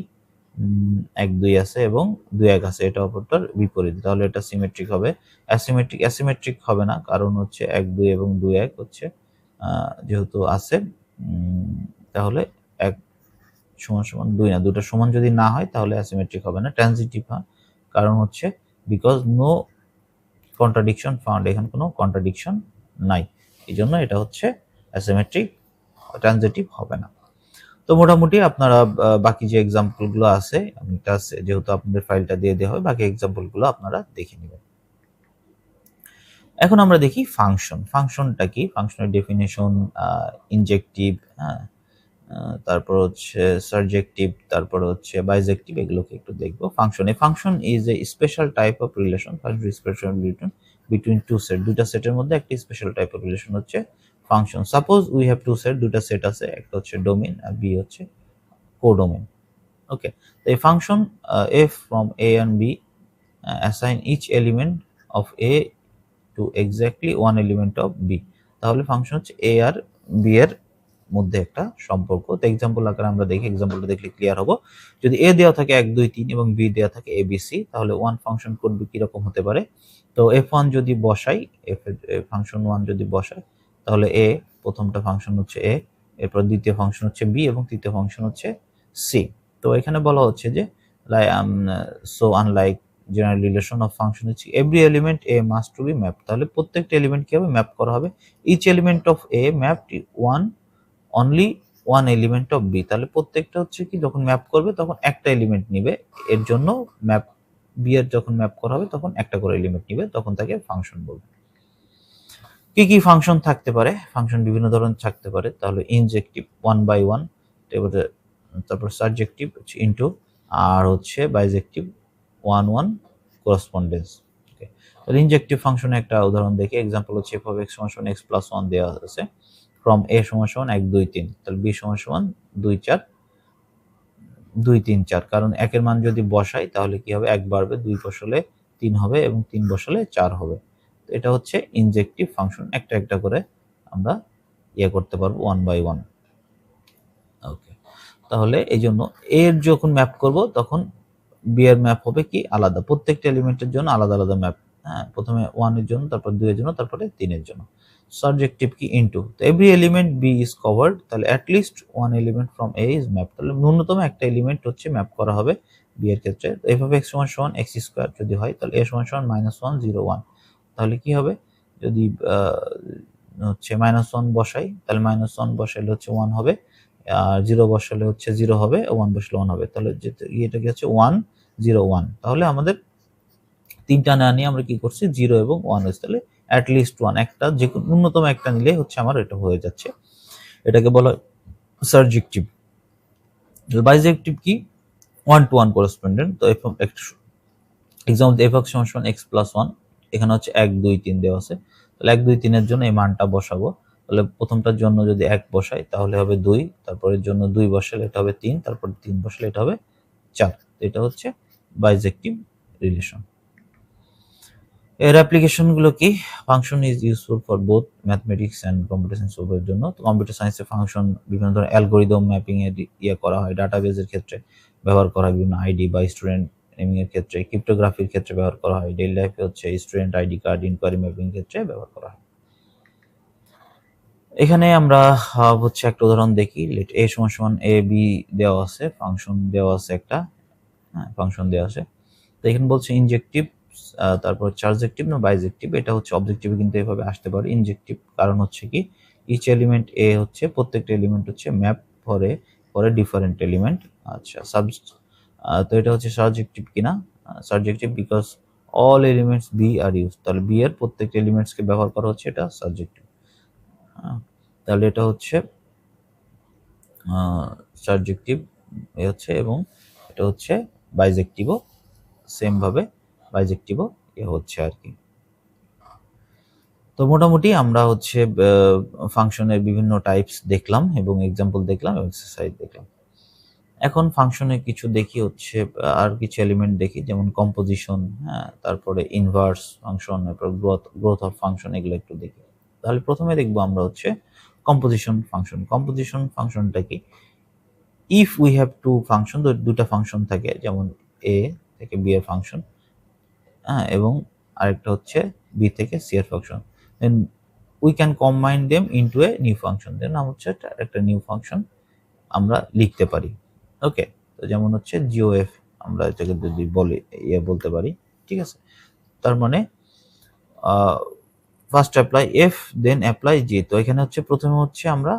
1 2 আছে এবং 2 1 আছে, এটা অপরটার বিপরীত, তাহলে এটা সিমেট্রিক হবে। অ্যাসিমেট্রিক, অ্যাসিমেট্রিক হবে না, কারণ হচ্ছে 1 2 এবং 2 1 হচ্ছে যেহেতু আছে, তাহলে 1 সমান সমান 2 না, দুটো সমান যদি না হয় তাহলে অ্যাসিমেট্রিক হবে না। ট্রানজিটিভ, হ্যাঁ, কারণ হচ্ছে বিকজ নো কন্ট্রাডিকশন ফাউন্ড, এখানে কোনো কন্ট্রাডিকশন নাই, এই জন্য এটা হচ্ছে অ্যাসিমেট্রিক, ট্রানজিটিভ হবে না। তো মোটামুটি আপনারা বাকি যে এক্সাম্পলগুলো আছে যেহেতু আপনাদের ফাইলটা দিয়ে দেওয়া হয়, বাকি এক্সাম্পলগুলো আপনারা দেখে নেবেন। এখন আমরা দেখি ফাংশন। ফাংশনটা কি? ফাংশনের ডেফিনেশন, ইনজেক্টিভ, হ্যাঁ, তারপর হচ্ছে সারজেক্টিভ, তারপর হচ্ছে বাইজেক্টিভ, এগুলোকে একটু দেখবো। Function, a function is a special type of relation, special relation between two set, দুইটা সেটের মধ্যে একটি স্পেশাল টাইপ অফ রিলেশন হচ্ছে function. Suppose we have two set, দুইটা সেট আছে, একটা হচ্ছে ডোমেইন আর বি হচ্ছে কোডোমেইন। ওকে, তো এই function f from a and b assign each element of a to exactly one element of b, তাহলে ফাংশন হচ্ছে a আর b এর মধ্যে একটা সম্পর্ক। তো এক্সাম্পল আকারে আমরা দেখি, এক্সাম্পলটা দেখলে ক্লিয়ার হবো। যদি a দেওয়া থাকে 1 2 3 এবং b দেওয়া থাকে a b c, তাহলে ওয়ান ফাংশন কোড বি কিরকম হতে পারে? তো f1 যদি বসাই, ফাংশন 1 যদি বসাই, তাহলে a, প্রথমটা ফাংশন হচ্ছে a, এরপর দ্বিতীয় ফাংশন হচ্ছে b এবং তৃতীয় ফাংশন হচ্ছে c। তো এখানে বলা হচ্ছে যে so unlike general relation of function হচ্ছে every element a must to be map, তাহলে প্রত্যেকটা এলিমেন্ট কি হবে? ম্যাপ করা হবে। Each element of a mapped only one element of b, তাহলে প্রত্যেকটা হচ্ছে কি যখন ম্যাপ করবে তখন একটা এলিমেন্ট নিবে, এর জন্য ম্যাপ বি এর যখন ম্যাপ করা হবে তখন একটা করে এলিমেন্ট নিবে, তখন তাকে ফাংশন বলবে। কি কি ফাংশন থাকতে পারে? ফাংশন বিভিন্ন ধরনের থাকতে পারে, তাহলে ইনজেক্টিভ 1 বাই 1, তারপর সাবজেক্টিভ হচ্ছে ইনটু, আর হচ্ছে বাইজেক্টিভ 1 1 করসপন্ডেন্স। ওকে, তাহলে ইনজেক্টিভ ফাংশনে একটা উদাহরণ দেখি। এক্সাম্পল হচ্ছে f of x সমান x প্লাস 1 দেওয়া আছে, ফ্রম a সমান 1 2 3, তাহলে b সমান 2 4 2 3 4, কারণ একের মান যদি বসাই তাহলে কি হবে? 1 বাড়বে, 2 বসালে 3 হবে এবং 3 বসালে 4 হবে। তো এটা হচ্ছে ইনজেক্টিভ ফাংশন, একটা একটা করে আমরা করতে পারবো 1 বাই 1। ওকে, তাহলে এই জন্য এর যখন ম্যাপ করব তখন বি এর ম্যাপ হবে কি আলাদা, প্রত্যেকটা এলিমেন্টের জন্য আলাদা আলাদা ম্যাপ। হ্যাঁ, প্রথমে 1 এর জন্য, তারপর 2 এর জন্য, তারপরে 3 এর জন্য। সাবজেক্টিভ কি ইনটু, তো every element b is covered, তাহলে at least one element from a is map, তাহলে ন্যূনতম একটা এলিমেন্ট হচ্ছে ম্যাপ করা হবে বি এর ক্ষেত্রে। তো এফ অফ এক্স সমান এক্স স্কোয়ার যদি হয়, তাহলে এ সমান -1 0 1, তাহলে কি হবে? যদি হচ্ছে -1 বসাই, তাহলে -1 বসাইলে হচ্ছে 1 হবে, আর 0 বসালে হচ্ছে 0 হবে, 1 বসালে 1 হবে, তাহলে এটা কি হচ্ছে 1 0 1। তাহলে আমাদের তিনটা না নিয়ে আমরা কি করছি? 0 এবং 1 হয়েছে, তাহলে অ্যাট লিস্ট 1, একটা যে ন্যূনতম একটা নিলে হচ্ছে আমার এটা হয়ে যাচ্ছে। এটাকে বলা হয় সাবজেক্টিভ। বাইজেক্টিভ কি? 1 to 1 করসপন্ডেন্ট। তো এক্সাম্পল f of সমান x প্লাস 1, এখানে হচ্ছে 1 2 3 দেওয়া আছে, তাহলে 1 2 3 এর জন্য এই মানটা বসাবো। তাহলে প্রথমটার জন্য যদি 1 বসাই তাহলে হবে 2, তারপরের জন্য 2 বসালে এটা হবে 3, তারপর 3 বসালে এটা হবে 4। এটা হচ্ছে বাইজেক্টিভ রিলেশন। এর অ্যাপ্লিকেশনগুলো কি? Function is useful for both mathematics and computer science উভয়ের জন্য। তো কম্পিউটার সায়েন্সে ফাংশন বিভিন্ন ধরনের অ্যালগোরিদম ম্যাপিং এর করা হয়, ডাটাবেজের ক্ষেত্রে ব্যবহার করা হয়, বিভিন্ন আইডি বা স্টুডেন্ট নেমিং এর ক্ষেত্রে, ক্রিপ্টোগ্রাফির ক্ষেত্রে ব্যবহার করা হয়, ডেইলি লাইফে হচ্ছে student ID card inquiry mapping ক্ষেত্রে ব্যবহার করা হয়। এখানে আমরা হচ্ছে একটা উদাহরণ দেখি। লেট a সমান a b দেওয়া আছে, ফাংশন দেওয়া আছে একটা, হ্যাঁ ফাংশন দেওয়া আছে। তো এখানে বলছে ইনজেক্টিভ, তারপর সাবজেক্টিভ না বাইজেক্টিভ, এটা হচ্ছে অবজেক্টিভে কিন্তু এভাবে আসতে পারে ইনজেক্টিভ, কারণ হচ্ছে কি ইচ এলিমেন্ট এ হচ্ছে প্রত্যেকটা এলিমেন্ট হচ্ছে ম্যাপ পরে ডিফারেন্ট এলিমেন্ট। আচ্ছা, তো এটা হচ্ছে সাবজেক্টিভ কিনা? Subjective because all elements B are use, তাহলে বি এর প্রত্যেকটা এলিমেন্টসকে ব্যবহার করা হচ্ছে, এটা সাবজেক্টিভ। তাহলে এটা হচ্ছে সাবজেক্টিভ হচ্ছে, এবং এটা হচ্ছে বাইজেক্টিভও সেম ভাবে বাইজেক্টিভও হচ্ছে আর কি। তো মোটামুটি আমরা হচ্ছে ফাংশনের বিভিন্ন টাইপস দেখলাম এবং এক্সাম্পল দেখলাম এবং এক্সারসাইজ দেখলাম। এখন ফাংশনে কিছু দেখি হচ্ছে আর কিছু এলিমেন্ট দেখি, যেমন কম্পোজিশন, হ্যাঁ, তারপরে ইনভার্স ফাংশন, তারপর গ্রোথ অফ ফাংশন, এগুলো একটু দেখি। তাহলে প্রথমে দেখবো আমরা হচ্ছে কম্পোজিশন ফাংশন। কম্পোজিশন ফাংশনটা কি? If we have two function, দুটা ফাংশন থাকে, যেমন এ থেকে বি এর ফাংশন, হ্যাঁ, এবং আরেকটা হচ্ছে বি থেকে সি এর function, then we can combine them into a new function, then হচ্ছে একটা নিউ ফাংশন আমরা লিখতে পারি। ওকে, তো যেমন হচ্ছে জিওএফ, আমরা এটাকে যদি বলি বলতে পারি, ঠিক আছে। তার মানে first apply f then apply g, তো এখানে হচ্ছে প্রথমে হচ্ছে আমরা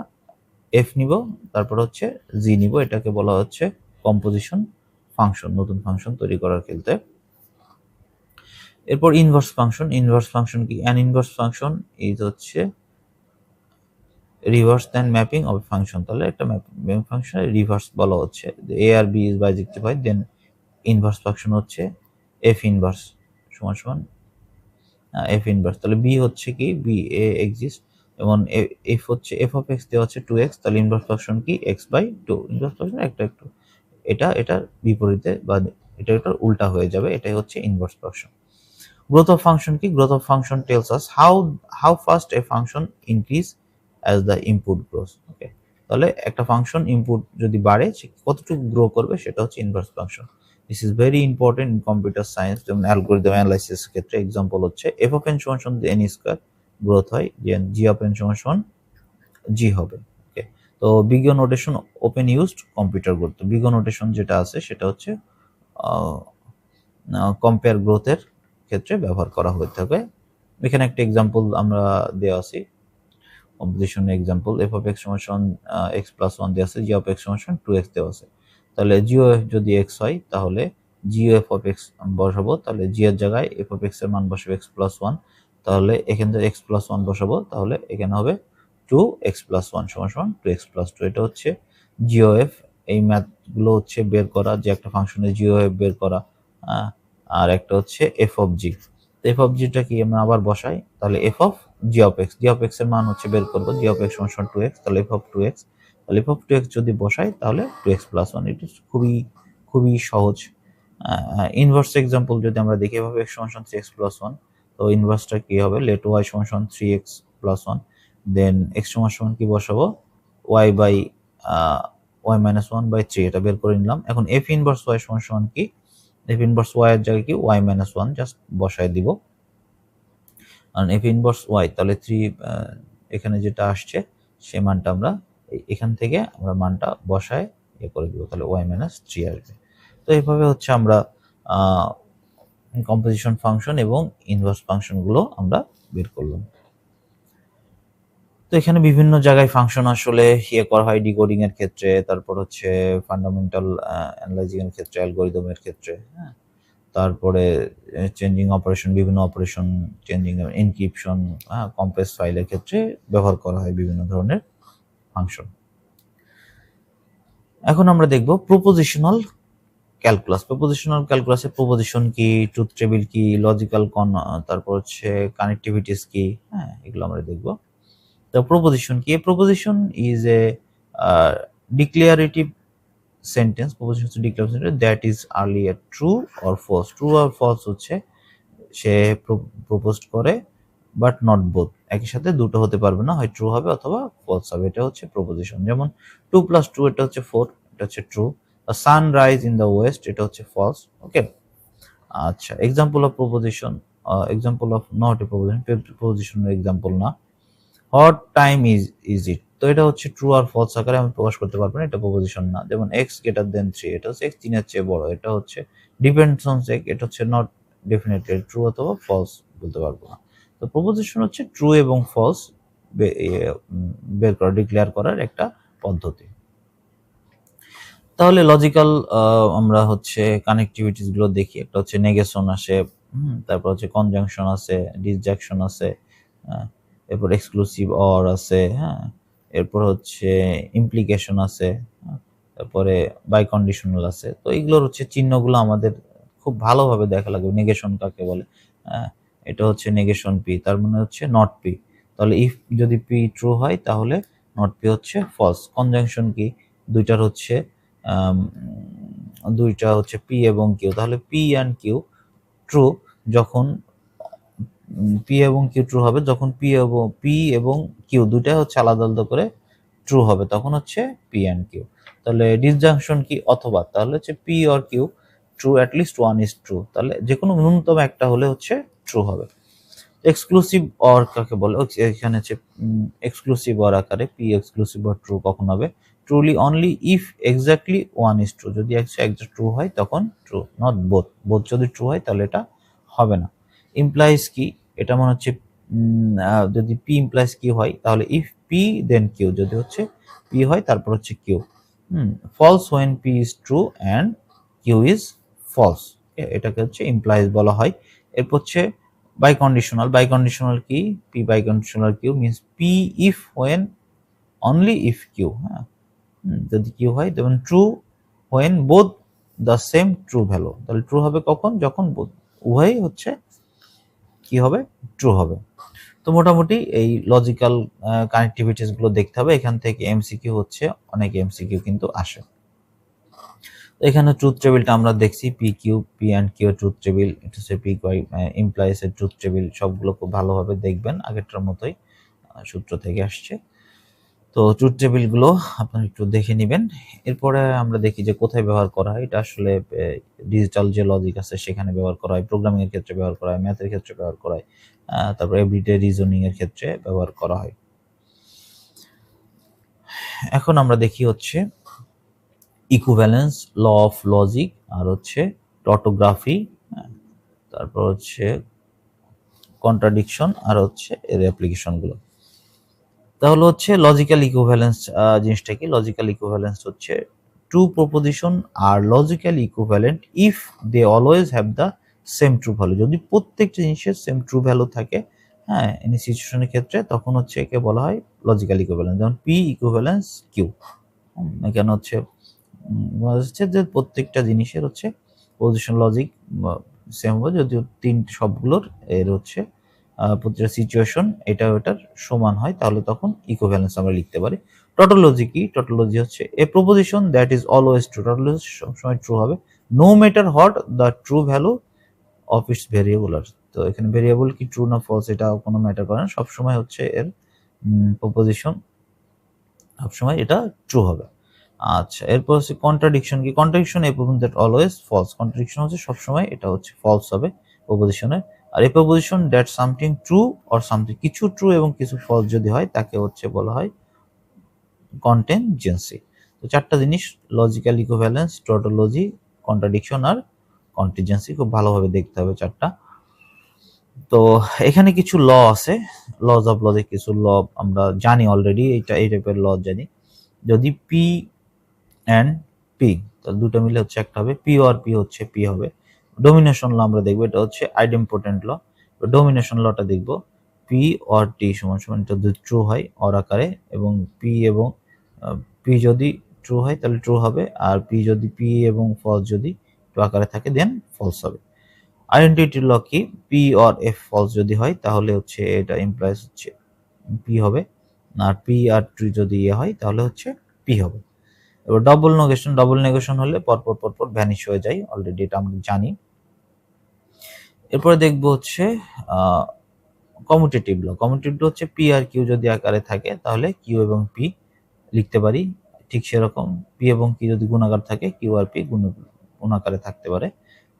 এফ নিব, তারপর হচ্ছে জি নিব, এটাকে বলা হচ্ছে কম্পোজিশন ফাংশন, নতুন ফাংশন তৈরি করার ক্ষেত্রে। এরপর ইনভার্স ফাংশন কি? অ্যান ইনভার্স ফাংশন ইজ হচ্ছে reverse then mapping of function. তাহলে একটা ম্যাপিং ফাংশনের রিভার্স বলা হচ্ছে, a R b is bijectified, then inverse function হচ্ছে এফ ইনভার্স সমান সমান এফ ইনভার্স। তাহলে বি হচ্ছে কি? বি এ এক্সিস্ট, এবং এফ হচ্ছে এফ অফ এক্স দেওয়া হচ্ছে 2x, তাহলে ইনভার্স ফাংশন কি? x/2। ইনভার্স ফাংশন একটা একটু এটার বিপরীতে বা এটার উল্টা হয়ে যাবে, এটাই হচ্ছে inverse function. Growth of function কি? Growth of function tells us how fast a function increase as the input grows. Okay, তাহলে একটা ফাংশন ইনপুট যদি বাড়ে সে কতটুকু গ্রো করবে, সেটা হচ্ছে inverse function. This is very important in computer science, যেমন অ্যালগরিদম অ্যানালাইসিস ক্ষেত্রে। এক্সাম্পল হচ্ছে এফ অফ এন সমান সমান এন স্কোয়ার গ্রোথ হয়, জি অফ এন সমান সমান জি হবে। ওকে, তো big notation open used computer growth. Big notation যেটা আছে সেটা হচ্ছে কম্পেয়ার গ্রোথের ক্ষেত্রে ব্যবহার করা হয়ে থাকে। এখানে একটা এক্সাম্পল আমরা দেওয়া আছে, composition example. F of x সমান সমান এক্স প্লাস ওয়ান দেওয়া আছে, জি অফ এক্স সমান সমান 2x দেওয়া আছে। তাহলে জিও এফ যদি এক্স হয় তাহলে জিও এফ অফ এক্স বসাবো, তাহলে জি এর জায়গায় এফ অফ এক্স এর মান বসাবো এক্স প্লাস ওয়ান, তাহলে এখান থেকে এক্স প্লাস ওয়ান বসাবো, তাহলে এখানে হবে 2x প্লাস ওয়ান সমান সমান 2x প্লাস টু। এটা হচ্ছে জিও এফ। এই ম্যাথগুলো হচ্ছে বের করা, যে একটা ফাংশনের জিও এফ বের করা, আর একটা হচ্ছে f of g. F of জিটা কি আমরা আবার বসাই, তাহলে f of g of x এর মান হচ্ছে বের করবো, জি অফ এক্স সমান 2x, তাহলে এফ অফ 2x, তাহলে এফ অফ 2x যদি বসাই তাহলে 2x প্লাস ওয়ান। এটা খুবই সহজ। ইনভার্স এক্সাম্পল যদি আমরা দেখি, এফ অফ এক্স সমান 3x প্লাস ওয়ান, তো ইনভার্সটা কি হবে? লেট ওয়াই সমান 3x প্লাস ওয়ান, দেন এক্স সমান কি বসাবো? Y by y minus one by three, এটা বের করে নিলাম। এখন এফ ইনভার্স ওয়াই সমান কি? এফ ইনভার্স ওয়াই এর জায়গায় কি? ওয়াই মাইনাস ওয়ান জাস্ট বসায় দিব, কারণ এফ ইনভার্স ওয়াই, তাহলে 3 এখানে যেটা আসছে সেই মানটা আমরা এখান থেকে আমরা মানটা বসায় করে দিব, তাহলে ওয়াই মাইনাস থ্রি আসবে। তো এইভাবে হচ্ছে আমরা কম্পোজিশন ফাংশন এবং ইনভার্স ফাংশনগুলো আমরা বের করলাম। তো এখানে বিভিন্ন জায়গায় ফাংশন আসলে করা হয়, ডিকোডিং এর ক্ষেত্রে, তারপর হচ্ছে ফান্ডামেন্টাল অ্যানালাইজিং এর ক্ষেত্রে, অ্যালগরিদমের ক্ষেত্রে, হ্যাঁ, তারপরে চেঞ্জিং অপারেশন, বিভিন্ন অপারেশন চেঞ্জিং, এনক্রিপশন, কম্প্রেস ফাইলের ক্ষেত্রে ব্যবহার করা হয় বিভিন্ন ধরনের ফাংশন। এখন আমরা দেখব প্রপোজিশনাল ক্যালকুলাস। প্রপোজিশনাল ক্যালকুলাসে প্রপোজিশন কি, ট্রুথ টেবিল কি, লজিক্যাল তারপর হচ্ছে কানেক্টিভিটিস কি, হ্যাঁ, এগুলো আমরা দেখব। তো প্রপোজিশন কি? Proposition is a declarative sentence. Proposition হচ্ছে declarative sentence that is earlier true or false. True আর ফলস হচ্ছে সে প্রপোজ করে, বাট নট বোথ, একই সাথে দুটো হতে পারবে না, হয় ট্রু হবে অথবা ফলস হবে, এটা হচ্ছে প্রপোজিশন। যেমন 2 + 2 এটা হচ্ছে 4, এটা হচ্ছে true. Sun rise in the west, এটা হচ্ছে ফলস। ওকে, আচ্ছা, example of proposition, example of not a proposition, প্রপোজিশনের এক্সাম্পল না। হোয়াট টাইম ইজ ইট, তো এটা হচ্ছে ট্রু আর ফলস আকারে আমি প্রকাশ করতে পারবো না, এটা প্রপোজিশন না। যেমন এক্স গ্রেটার দেন 3, এটা হচ্ছে এক্স 3 এর চেয়ে বড়, এটা হচ্ছে ডিপেন্ডস অন এক্স, এটা হচ্ছে নট ডেফিনেটলি ট্রু অথবা ফলস বলতে পারবো না। তো প্রপোজিশন হচ্ছে ট্রু এবং ফলস বের করা, ডিক্লেয়ার করার একটা পদ্ধতি। তাহলে লজিক্যাল আমরা হচ্ছে কানেক্টিভিটিস গুলো দেখি। একটা হচ্ছে নেগেশন আসে, তারপর হচ্ছে কনজাংশন আছে, ডিসজাংশন আছে, এরপর এক্সক্লুসিভ অর আছে, হ্যাঁ, এরপর হচ্ছে ইমপ্লিকেশন আছে, তারপরে বাই কন্ডিশনাল আছে। তো এগুলোর হচ্ছে চিহ্নগুলো আমাদের খুব ভালোভাবে দেখা লাগবে। নেগেশন কাকে বলে? এটা হচ্ছে নেগেশন পি, তার মানে হচ্ছে নট পি। তাহলে ইফ যদি পি ট্রু হয় তাহলে নট পি হচ্ছে ফলস। কনজাংশন কি? দুইটা হচ্ছে পি এবং কিউ, তাহলে পি অ্যান্ড কিউ ট্রু যখন পি এবং কিউ ট্রু হবে, যখন পি এবং কিউ দুইটা হচ্ছে আলাদা আলাদা করে ট্রু হবে, তখন হচ্ছে পি অ্যান্ড কিউ। তাহলে ডিসজাংশন কি? অথবা, তাহলে হচ্ছে P or Q true, at least one is true, তাহলে যে কোনো ন্যূনতম একটা হলে হচ্ছে ট্রু হবে। এক্সক্লুসিভ অর কাকে বলে? এখানে হচ্ছে এক্সক্লুসিভ অর আকারে পি এক্সক্লুসিভ অর ট্রু কখন হবে? Truly only if exactly one is true, যদি একজ্যাক্ট ট্রু হয় তখন ট্রু, নট বোথ। বোথ যদি ট্রু হয় তাহলে এটা হবে না। ইমপ্লাইজ কি? এটা মনে হচ্ছে যদি পি ইমপ্লাইজ কিউ হয় তাহলে ইফ পি দেন কিউ, যদি হচ্ছে পি হয় তারপর হচ্ছে Q. False when P is true and Q is false, এটাকে হচ্ছে ইমপ্লাইজ বলা হয়। এরপর হচ্ছে বাইকন্ডিশনাল। বাইকন্ডিশনাল কি? P biconditional Q means P if when only if Q, হ্যাঁ, যদি কিউ হয় তেমন true when both the same true value, তাহলে ট্রু হবে কখন? যখন উভয়ই হচ্ছে কি হবে? ট্রু হবে। তো মোটামুটি এই লজিক্যাল কানেক্টিভিটিস গুলো দেখতে হবে। এখান থেকে এমসিকিউ হচ্ছে, অনেক এমসিকিউ কিন্তু আসে। এখানে ট্রুথ টেবিলটা আমরা দেখছি, P Q, P and Q truth table, এটা হচ্ছে পি ইমপ্লাইজ এর ট্রুথ টেবিল, সবগুলো খুব ভালোভাবে দেখবেন, আগেরটার মতোই সূত্র থেকে আসছে। তো ট্রুথ টেবিলগুলো আপনারা একটু দেখে নেবেন। এরপরে আমরা দেখি যে কোথায় ব্যবহার করা হয়। এটা আসলে ডিজিটাল যে লজিক আছে সেখানে ব্যবহার করা হয়, প্রোগ্রামিং এর ক্ষেত্রে ব্যবহার করা হয়, ম্যাথের ক্ষেত্রে ব্যবহার করা হয়, তারপর এভরিডে রিজনিং এর ক্ষেত্রে ব্যবহার করা হয়। এখন আমরা দেখি হচ্ছে ইকুইভ্যালেন্স, ল অফ লজিক, আর হচ্ছে টটোগ্রাফি, তারপর হচ্ছে কন্ট্রাডিকশন, আর হচ্ছে এর অ্যাপ্লিকেশনগুলো। তাহলে হচ্ছে লজিক্যাল ইকুইভ্যালেন্স জিনিসটা কি? লজিক্যাল ইকুইভ্যালেন্স হচ্ছে two proposition are logical equivalent if they always have the same true value. যদি প্রত্যেকটা জিনিসের সেম ট্রু ভ্যালু থাকে, হ্যাঁ, এনি সিচুয়েশনের ক্ষেত্রে, তখন হচ্ছে একে বলা হয় লজিক্যাল ইকুইভ্যালেন্স। যেমন পি ইকুইভ্যালেন্স কিউ, এখানে হচ্ছে যে প্রত্যেকটা জিনিসের হচ্ছে পজিশন লজিক সেম হবে, যদিও সবগুলোর এর হচ্ছে প্রতিটা সিচুয়েশন এটা ওটার সমান হয়, তাহলে তখন ইকুইভ্যালেন্স আমরা লিখতে পারি। টটোলজি কি? টটোলজি হচ্ছে a proposition that is always true. Tautology সবসময় ট্রু হবে, no matter what the true value of its variable are. তো এখানে ভেরিয়েবল কি ট্রু না ফলস এটা কোনো ম্যাটার করে না, সবসময় হচ্ছে এর প্রপোজিশন সবসময় এটা ট্রু হবে। আচ্ছা, এরপর হচ্ছে কন্ট্রাডিকশন কি? Contradiction a proposition that always false. Contradiction হচ্ছে সবসময় এটা হচ্ছে ফলস হবে প্রপোজিশনের। আর a proposition that something true or something, কিছু ট্রু এবং কিছু ফলস যদি হয় তাকে হচ্ছে বলা হয় কন্টিনজেন্সি। তো চারটা জিনিস, লজিক্যাল ইকুইভ্যালেন্স, টটোলজি, কন্ট্রাডিকশন আর কন্টিনজেন্সি, খুব ভালোভাবে দেখতে হবে চারটা। তো এখানে কিছু ল আছে, লজ অফ লজিক, কিছু ল আমরা জানি অলরেডি, এইটা এই টাইপের ল জানি। যদি পি অ্যান্ড পি, তাহলে দুটো মিলে হচ্ছে একটা হবে, পি আর পি হচ্ছে পি হবে। ডোমিনেশন ল আমরা দেখবো, এটা হচ্ছে আইডেম্পোটেন্ট ল। ডোমিনেশন লটা দেখবো, পি অর টি সমান সমান, এটা যদি ট্রু হয় অর আকারে, এবং পি যদি ট্রু হয় তাহলে ট্রু হবে, আর পি যদি পি এবং ফলস যদি ট্রু আকারে থাকে দেন ফলস হবে। আইডেন্টিটি ল কি? পি অর এফ ফলস যদি হয় তাহলে হচ্ছে এটা ইমপ্লাইজ হচ্ছে পি হবে, আর পি আর ট্রু যদি হয় তাহলে হচ্ছে পি হবে। এবার ডবল নেগেশন, ডবল নেগেশন হলে পরপর পরপর ভ্যানিশ হয়ে যায়, অলরেডি এটা আমরা জানি। এরপরে দেখবো হচ্ছে কমিউটেটিভ ল। কমিউটেটিভ হচ্ছে পি আর কিউ যদি আকারে থাকে তাহলে কিউ এবং পি লিখতে পারি, ঠিক সেরকম পি এবং কি যদি গুণাকার থাকে কিউ আর পি গুণাকারে থাকতে পারে,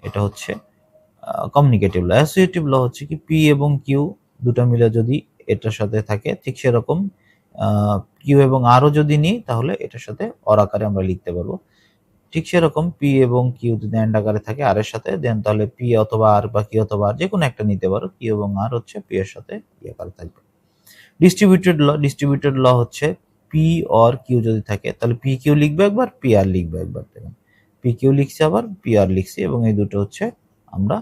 এটা হচ্ছে কমিউনিকেটিভ ল। অ্যাসোসিয়েটিভ ল হচ্ছে কি পি এবং কিউ দুটো মিলে যদি এটার সাথে থাকে, ঠিক সেরকম কিউ এবং আরও যদি নিই তাহলে এটার সাথে অর আকারে আমরা লিখতে পারবো। ঠিক সেরকম পি এবং কিউ যদি অ্যান্ড আকারে থাকে আর এর সাথে, দেন তাহলে পি অথবা আর বা কি অথবা আর যে কোনো একটা নিতে পারো, কিউ এবং আর হচ্ছে পি এর সাথে ই আকারে থাকবে। ডিস্ট্রিবিউটেড ল, ডিস্ট্রিবিউটেড ল হচ্ছে পি অর কিউ যদি থাকে তাহলে পি কিউ লিখবে একবার, পি আর লিখবে একবার, দেখুন পি কিউ লিখছি আবার পি আর লিখছি, এবং এই দুটো হচ্ছে আমরা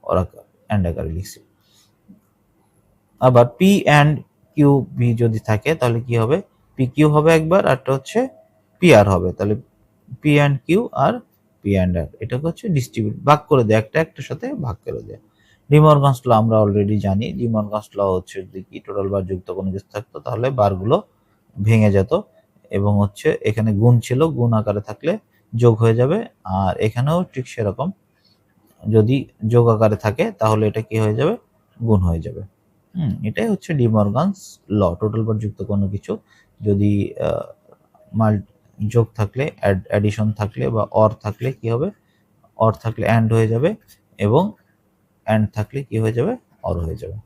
অর আকার অ্যান্ড আকারে লিখছি। আবার পি অ্যান্ড কিউ বি যদি থাকে তাহলে কি হবে? পি কিউ হবে একবার, আরটা হচ্ছে পি আর হবে, তাহলে পি অ্যান্ড কিউ আর পি অ্যান্ড আর, এটাকে হচ্ছে ডিস্ট্রিবিউট, ভাগ করে দেয়, একটা একটার সাথে ভাগ করে দেয়। ডিমর্গানস ল আমরা অলরেডি জানি। ডিমর্গানস ল হচ্ছে যদি কি টোটাল বার যুক্ত কোনো কিছু থাকতো তাহলে বারগুলো ভেঙে যেত, এবং হচ্ছে এখানে গুণ ছিল, গুণ আকারে থাকলে যোগ হয়ে যাবে, আর এখানেও ঠিক সেরকম যদি যোগ আকারে থাকে তাহলে এটা কি হয়ে যাবে? গুণ হয়ে যাবে। এটাই হচ্ছে ডিমর্গানস ল। টোটাল বার যুক্ত কোনো কিছু যদি যোগ থাকলে, অ্যাডিশন থাকলে বা অর থাকলে কি হবে? অর থাকলে অ্যান্ড হয়ে যাবে, এবং অ্যান্ড থাকলে কি হয়ে যাবে? অর হয়ে যাবে।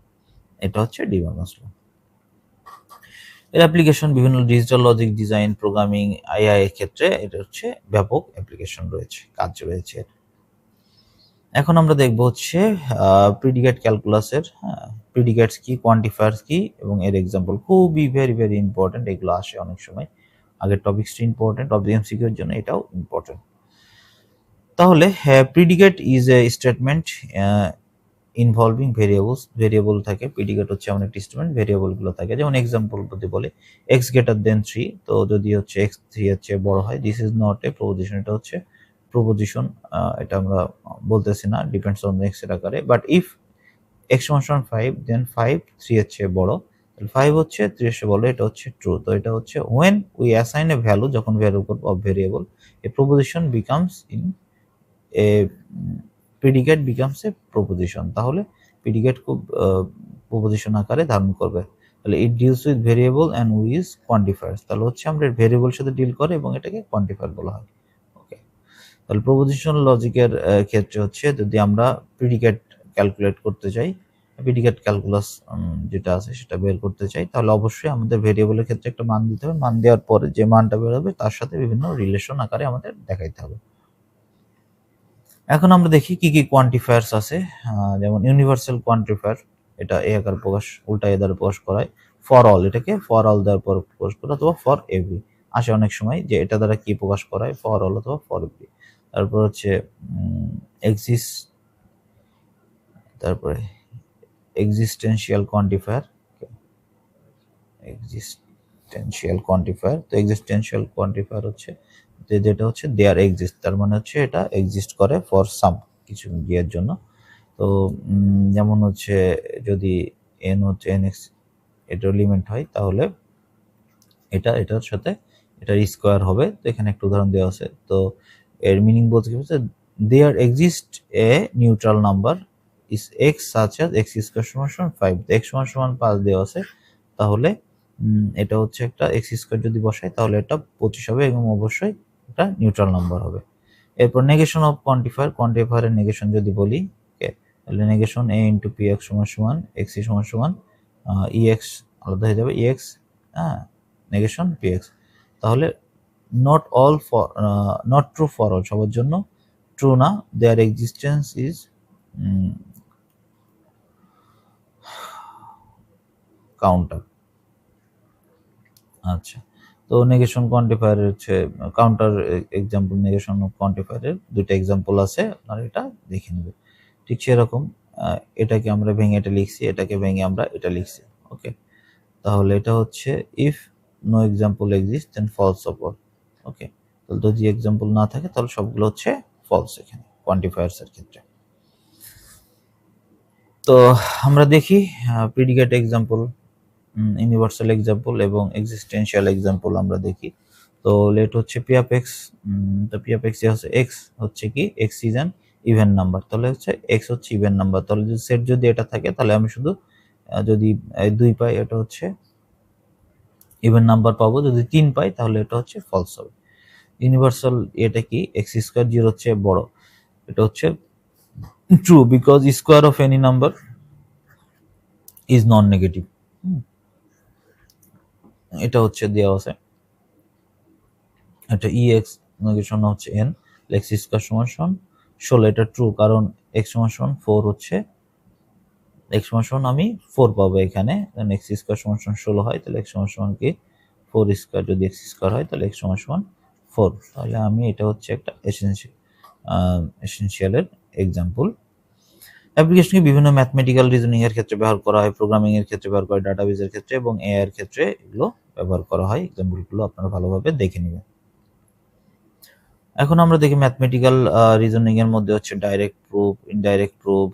এটা হচ্ছে ডিমর্গানস ল। এর অ্যাপ্লিকেশন বিভিন্ন digital logic, design, programming, II এর ক্ষেত্রে এটা হচ্ছে ব্যাপক অ্যাপ্লিকেশন রয়েছে, কাজ রয়েছে। এখন আমরা দেখব হচ্ছে প্রিডিকেট ক্যালকুলাসের প্রিডিকেটস কি, কোয়ান্টিফায়ার্স কি এবং এর এক্সাম্পল। খুবই ভেরি ভেরি ইম্পর্টেন্ট, এগুলো আসে অনেক সময়। আগের টপিক্সটি ইম্পর্টেন্ট, এমসিকিউ এর জন্য এটাও ইম্পর্টেন্ট। তাহলে predicate is a statement involving variables. Variable থাকে, প্রিডিকেট হচ্ছে এমন একটি স্টেটমেন্ট ভেরিয়েবলগুলো থাকে। যেমন এক্সাম্পল যদি বলে এক্স গ্রেটার দেন 3, তো যদি হচ্ছে এক্স 3 এর চেয়ে বড় হয়, this is not a proposition, এটা হচ্ছে প্রপোজিশন। এটা আমরা বলতেছি না, ডিপেন্ডস অন এক্স এর আকারে। বাট ইফ এক্স সমান 5 দেন 5 3 এর চেয়ে বড়, তাহলে 5 হচ্ছে 3 এর চেয়ে বড়, এটা হচ্ছে ট্রু। তো এটা হচ্ছে when we assign a value, যখন value of variable, a proposition becomes in a predicate becomes a proposition, তাহলে predicate খুব প্রপোজিশন আকারে ধারণ করবে। তাহলে it deals with variable and we use quantifiers, তাহলে হচ্ছে আমরা ভেরিয়েবল সাথে ডিল করে এবং এটাকে কোয়ান্টিফায়ার বলা হয়। ওকে, তাহলে প্রপোজিশন লজিকের ক্ষেত্রে হচ্ছে যদি আমরা প্রিডিকেট ক্যালকুলেট করতে চাই, প্রিডিকেট ক্যালকুলাস যেটা আছে সেটা বের করতে চাই, তাহলে অবশ্যই আমাদের ভেরিয়েবলের ক্ষেত্রে একটা মান দিতে হবে। মান দেওয়ার পরে যে মানটা বের হবে তার সাথে বিভিন্ন রিলেশন আকারে আমাদের দেখাইতে হবে। এখন আমরা দেখি কি কি কোয়ান্টিফায়ার্স আছে। যেমন ইউনিভার্সাল কোয়ান্টিফায়ার, এটা এ আকার প্রকাশ, উল্টা এ দ্বারা প্রকাশ করায়। ফর অল, এটাকে ফর অল দ্বারা প্রকাশ করা, অথবা ফর এভরি আসে অনেক সময় যে এটা দ্বারা কি প্রকাশ করায়, ফর অল অথবা ফর এভরি। তারপর হচ্ছে এক্সিস্ট, তারপরে এক্সিস্টেন্সিয়াল কোয়ান্টিফায়ার, এক্সিস্টেন্সিয়াল কোয়ান্টিফায়ার। তো এক্সিস্টেন্সিয়াল কোয়ান্টিফায়ার হচ্ছে যেটা হচ্ছে দেয়ার এক্সিস্ট, তার মানে হচ্ছে এটা এক্সিস্ট করে ফর সাম, কিছু ইয়ের জন্য। তো যেমন হচ্ছে যদি এন হচ্ছে এন এক্স এটার লিমিট হয়, তাহলে এটার সাথে এটার স্কোয়ার হবে। তো এখানে একটা উদাহরণ দেওয়া আছে। তো এর মিনিং বলতে কি হচ্ছে, there exist a neutral number is x such as x square সমান 5, এক্স সমান 5 দেওয়া আছে, তাহলে এটা হচ্ছে একটা এক্স স্কোয়ার যদি বসাই তাহলে এটা 25 হবে এবং অবশ্যই এটা নিউট্রাল নাম্বার হবে। এরপর নেগেশন অফ কোয়ান্টিফায়ার, কোয়ান্টিফায়ারের নেগেশন যদি বলি, তাহলে নেগেশন এ ইন্টু পি এক্স সমান এক্স সমান ই এক্স আলাদা হয়ে যাবে, ই এক্স, নেগেশন পি এক্স। তাহলে not all for, not true for all, সবার জন্য ট্রু না, দেয়ার এক্সিস্টেন্স ইজ কাউন্টার। আচ্ছা, তো নেগেশন কোয়ান্টিফায়ারের হচ্ছে কাউন্টার এক্সাম্পল, নেগেশন কোয়ান্টিফায়ারের দুটো এক্সাম্পল আছে, আপনারা এটা দেখে নেবেন। ঠিক সেরকম এটাকে আমরা ভেঙে এটা লিখছি, এটাকে ভেঙে আমরা এটা লিখছি। ওকে, তাহলে এটা হচ্ছে if no example exist then false of all. Okay, তাহলে যদি এক্সাম্পল না থাকে তাহলে সবগুলো হচ্ছে ফলস এখানে কোয়ান্টিফায়ার্স এর ক্ষেত্রে। তো আমরা দেখি প্রিডিকেট এক্সাম্পল, ইউনিভার্সাল এক্সাম্পল এবং এক্সিস্টেন্সিয়াল এক্সাম্পল আমরা দেখি। তো লেট হচ্ছে পি অফ এক্স, তো পি অফ এক্স হচ্ছে এক্স হচ্ছে কি, x is an even number, তাহলে হচ্ছে এক্স হচ্ছে ইভেন নাম্বার। তাহলে যদি সেট যদি এটা থাকে তাহলে আমি শুধু যদি 2 পাই এটা হচ্ছে ইভেন নাম্বার পাবো, যদি 3 পাই তাহলে এটা হচ্ছে ফলস হবে। ইউনিভার্সাল এটা কি, এক্স স্কোয়ার 0 হচ্ছে বড়, এটা হচ্ছে true because square of any number is non negative. এটা হচ্ছে দেওয়া আছে, এটা ই এক্স নেগেশন হচ্ছে এন, এক্স স্কোয়ার সমান 16, এটা ট্রু কারণ এক্স সমান 4 হচ্ছে, এক্স সমান আমি 4 পাবো এখানে, এক্স স্কোয়ার সমান 16 হয়, তাহলে এক্স সমান কি 4 স্কোয়ার, যদি এক্স স্কোয়ার হয় তাহলে এক্স সমান 4, তাহলে আমি এটা হচ্ছে একটা এসেনশিয়ালের এক্সাম্পল। অ্যাপ্লিকেশনকে বিভিন্ন ম্যাথমেটিক্যাল রিজনিং এর ক্ষেত্রে ব্যবহার করা হয়, প্রোগ্রামিং এর ক্ষেত্রে ব্যবহার করা হয়, ডাটাবেজের ক্ষেত্রে এবং এআই এর ক্ষেত্রে এগুলো ব্যবহার করা হয়। এক্সাম্পলগুলো আপনারা ভালোভাবে দেখে নেবেন। এখন আমরা দেখি ম্যাথমেটিক্যাল রিজনিং এর মধ্যে হচ্ছে direct proof, indirect proof,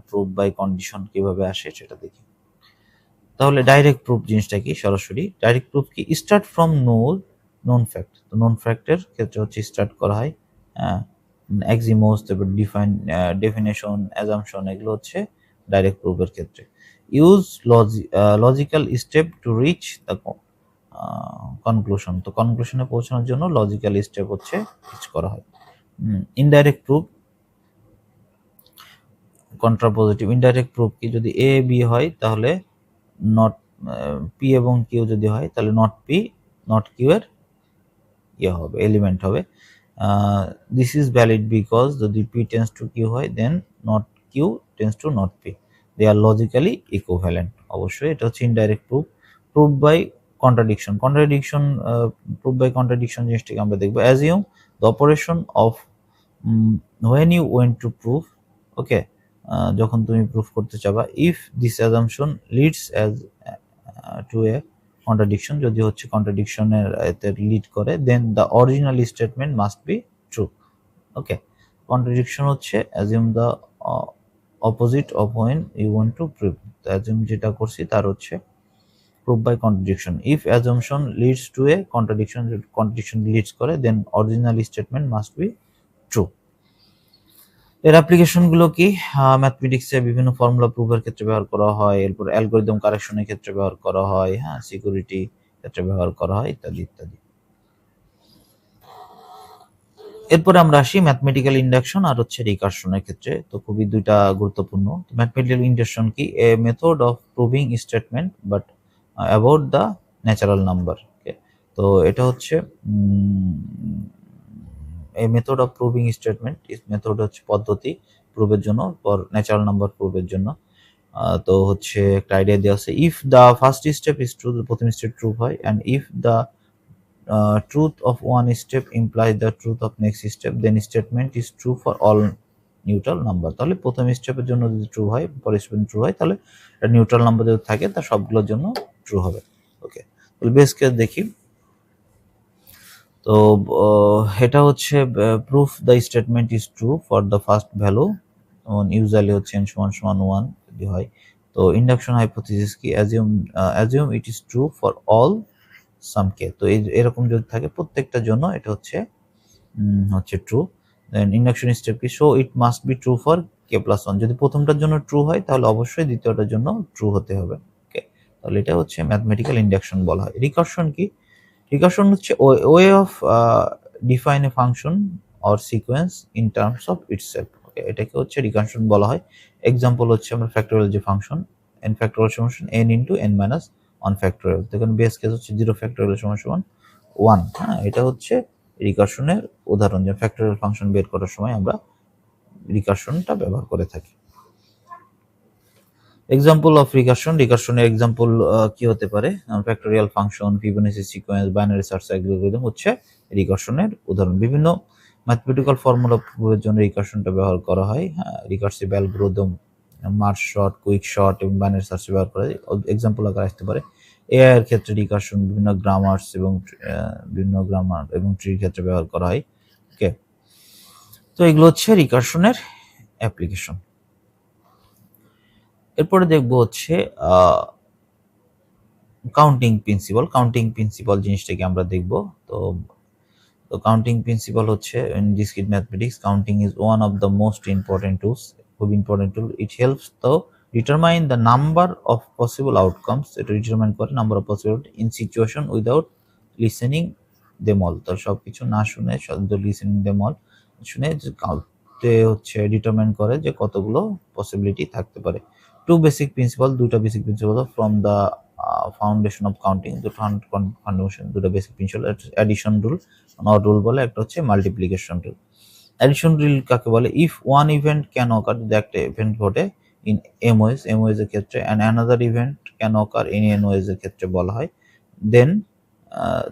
proof by condition কিভাবে আসে সেটা দেখি। তাহলে ডাইরেক্ট প্রুফ জিনিসটা কি, সরাসরি ডাইরেক্ট প্রুফ কি, স্টার্ট ফ্রম নোন ফ্যাক্ট। তো নোন ফ্যাক্টের ক্ষেত্রে হচ্ছে স্টার্ট করা হয়, এক্সিমোস, তারপর ডেফিনেশন, অ্যাজাম্পশন, এগুলো হচ্ছে ডাইরেক্ট প্রুফের ক্ষেত্রে। Use logical step to reach the conclusion, তো কনক্লুশনে পৌঁছানোর জন্য লজিক্যাল স্টেপ হচ্ছে ইউজ করা হয়। Indirect proof কন্ট্রাপোজিটিভ। ইনডাইরেক্ট প্রুফ কি, যদি এ বি হয় তাহলে নট পি এবং কিউ যদি হয় তাহলে নট পি নট কিউ এর ইয়ে হবে, এলিমেন্ট হবে। দিস ইজ ভ্যালিড বিকজ যদি পি টেন্স টু কিউ হয় then not Q tends to not P, they are logically equivalent. অবশ্যই এটা হচ্ছে indirect proof. Proof by contradiction, proof by contradiction জিনিসটাকে আমরা দেখবো। Assume the operation of when you went to proof, okay, যখন তুমি proof করতে চাবা, if this assumption leads as to a contradiction, যদি হচ্ছে কন্ট্রাডিকশনের এতে লিড করে, then the original statement must be true. Okay, contradiction হচ্ছে assume the opposite of when you want to prove. Assume যেটা করছি তার হচ্ছে prove by contradiction. If assumption leads to a contradiction, contradiction leads করে, then original statement must be true. এর অ্যাপ্লিকেশনগুলো কি? ম্যাথমেটিক্সে বিভিন্ন ফর্মুলা প্রুফের ক্ষেত্রে ব্যবহার করা হয়, এরপর অ্যালগরিদম কারেকশনের ক্ষেত্রে ব্যবহার করা হয়, হ্যাঁ, সিকিউরিটি ক্ষেত্রে ব্যবহার করা হয়, ইত্যাদি ইত্যাদি। এরপরে আমরা আসি ম্যাথমেটিক্যাল ইন্ডাকশন আর হচ্ছে রিকারশনের ক্ষেত্রে। তো খুবই দুইটা গুরুত্বপূর্ণ। ম্যাথমেটিক্যাল ইন্ডাকশন কি? এ method of proving statement but about the natural number. তো এটা হচ্ছে এই method of proving statement, method হচ্ছে পদ্ধতি প্রুভের জন্য, ফর ন্যাচারাল নাম্বার প্রুভের জন্য। তো হচ্ছে একটা আইডিয়া দেওয়া আছে, if the first step is true, প্রথম স্টেপ ট্রু হয়, and if the truth of one step implies the truth of next step, then statement is true for all neutral number। তাহলে প্রথম স্টেপের জন্য যদি ট্রু হয়, পরের স্টেপে ট্রু হয়, তাহলে নিউট্রাল নাম্বার যদি থাকে তা সবগুলোর জন্য ট্রু হবে। ওকে, তাহলে বেস কেস দেখি। তো এটা হচ্ছে proof the statement is true for the first value, usually হচ্ছে n সমান সমান 1 যদি হয়। তো ইন্ডাকশন হাইপোথিসিস কি? Assume it is true for all some K. তো এরকম যদি থাকে প্রত্যেকটার জন্য এটা হচ্ছে ট্রু। দেন ইন্ডাকশন স্টেপ কি? Show it must be true for K plus 1। যদি প্রথমটার জন্য ট্রু হয় তাহলে অবশ্যই দ্বিতীয়টার জন্য ট্রু হতে হবে। ওকে, তাহলে এটা হচ্ছে ম্যাথমেটিক্যাল ইন্ডাকশন বলা হয়। রিকারশন কি? রিকারশন হচ্ছে way of define a function or sequence in terms of itself. Okay, এটাকে হচ্ছে রিকারশন বলা হয়। এক্সাম্পল হচ্ছে আমরা ফ্যাক্টোরিয়াল যে ফাংশন n ফ্যাক্টোরিয়াল সমান n into n minus 1 factorial, তো এখানে বেস কেস হচ্ছে 0 ফ্যাক্টোরিয়াল সমান সমান 1। হ্যাঁ, এটা হচ্ছে রিকারশনের উদাহরণ, যে ফ্যাক্টোরিয়াল ফাংশন বের করার সময় আমরা রিকারশনটা ব্যবহার করে থাকি। এক্সাম্পল অফ রিকারশন, রিকারশনের এক্সাম্পল কি হতে পারে? Factorial function, Fibonacci sequence, binary search algorithm হচ্ছে রিকারশনের উদাহরণ। বিভিন্ন ম্যাথমেটিক্যাল ফর্মুলা প্রুফের জন্য রিকারশনটা ব্যবহার করা হয়। হ্যাঁ, recursive algorithm, merge sort, quick sort এবং বাইনারি সার্চ ব্যবহার করা যায়। এক্সাম্পল আকারে আসতে পারে এআই এর ক্ষেত্রে রিকারশন বিভিন্ন গ্রামার্স এবং গ্রামার এবং ট্রির ক্ষেত্রে ব্যবহার করা হয়। ওকে, তো এগুলো হচ্ছে রিকারশনের অ্যাপ্লিকেশন। এরপরে দেখবো হচ্ছে কাউন্টিং প্রিন্সিপাল। কাউন্টিং প্রিন্সিপাল জিনিসটাকে আমরা দেখব। তো কাউন্টিং প্রিন্সিপাল হচ্ছে in discrete mathematics, counting is one of the most important tools, খুব ইম্পর্টেন্ট টুল। ইট হেল্পস তো determine the number of possible outcomes, এটা ডিটারমাইন করে number of possible in situation without listening them all. তো সব কিছু না শুনে, শুধু লিসেনিং দেম অল শুনে কাউন্টে হচ্ছে ডিটারমাইন করে যে কতগুলো পসিবিলিটি থাকতে পারে। টু বেসিক প্রিন্সিপাল, দুটা basic principle from the foundation of counting, দুটো basic principle, addition rule, not rule বলে, একটা হচ্ছে মাল্টিপ্লিকেশন রুল। অ্যাডিশন রুল কাকে বলে? If one event can occur, যদি একটা ইভেন্ট ঘটে ইন এম ওয়েজ এর ক্ষেত্রে, and another event can occur in N ways এর ক্ষেত্রে বলা হয়, then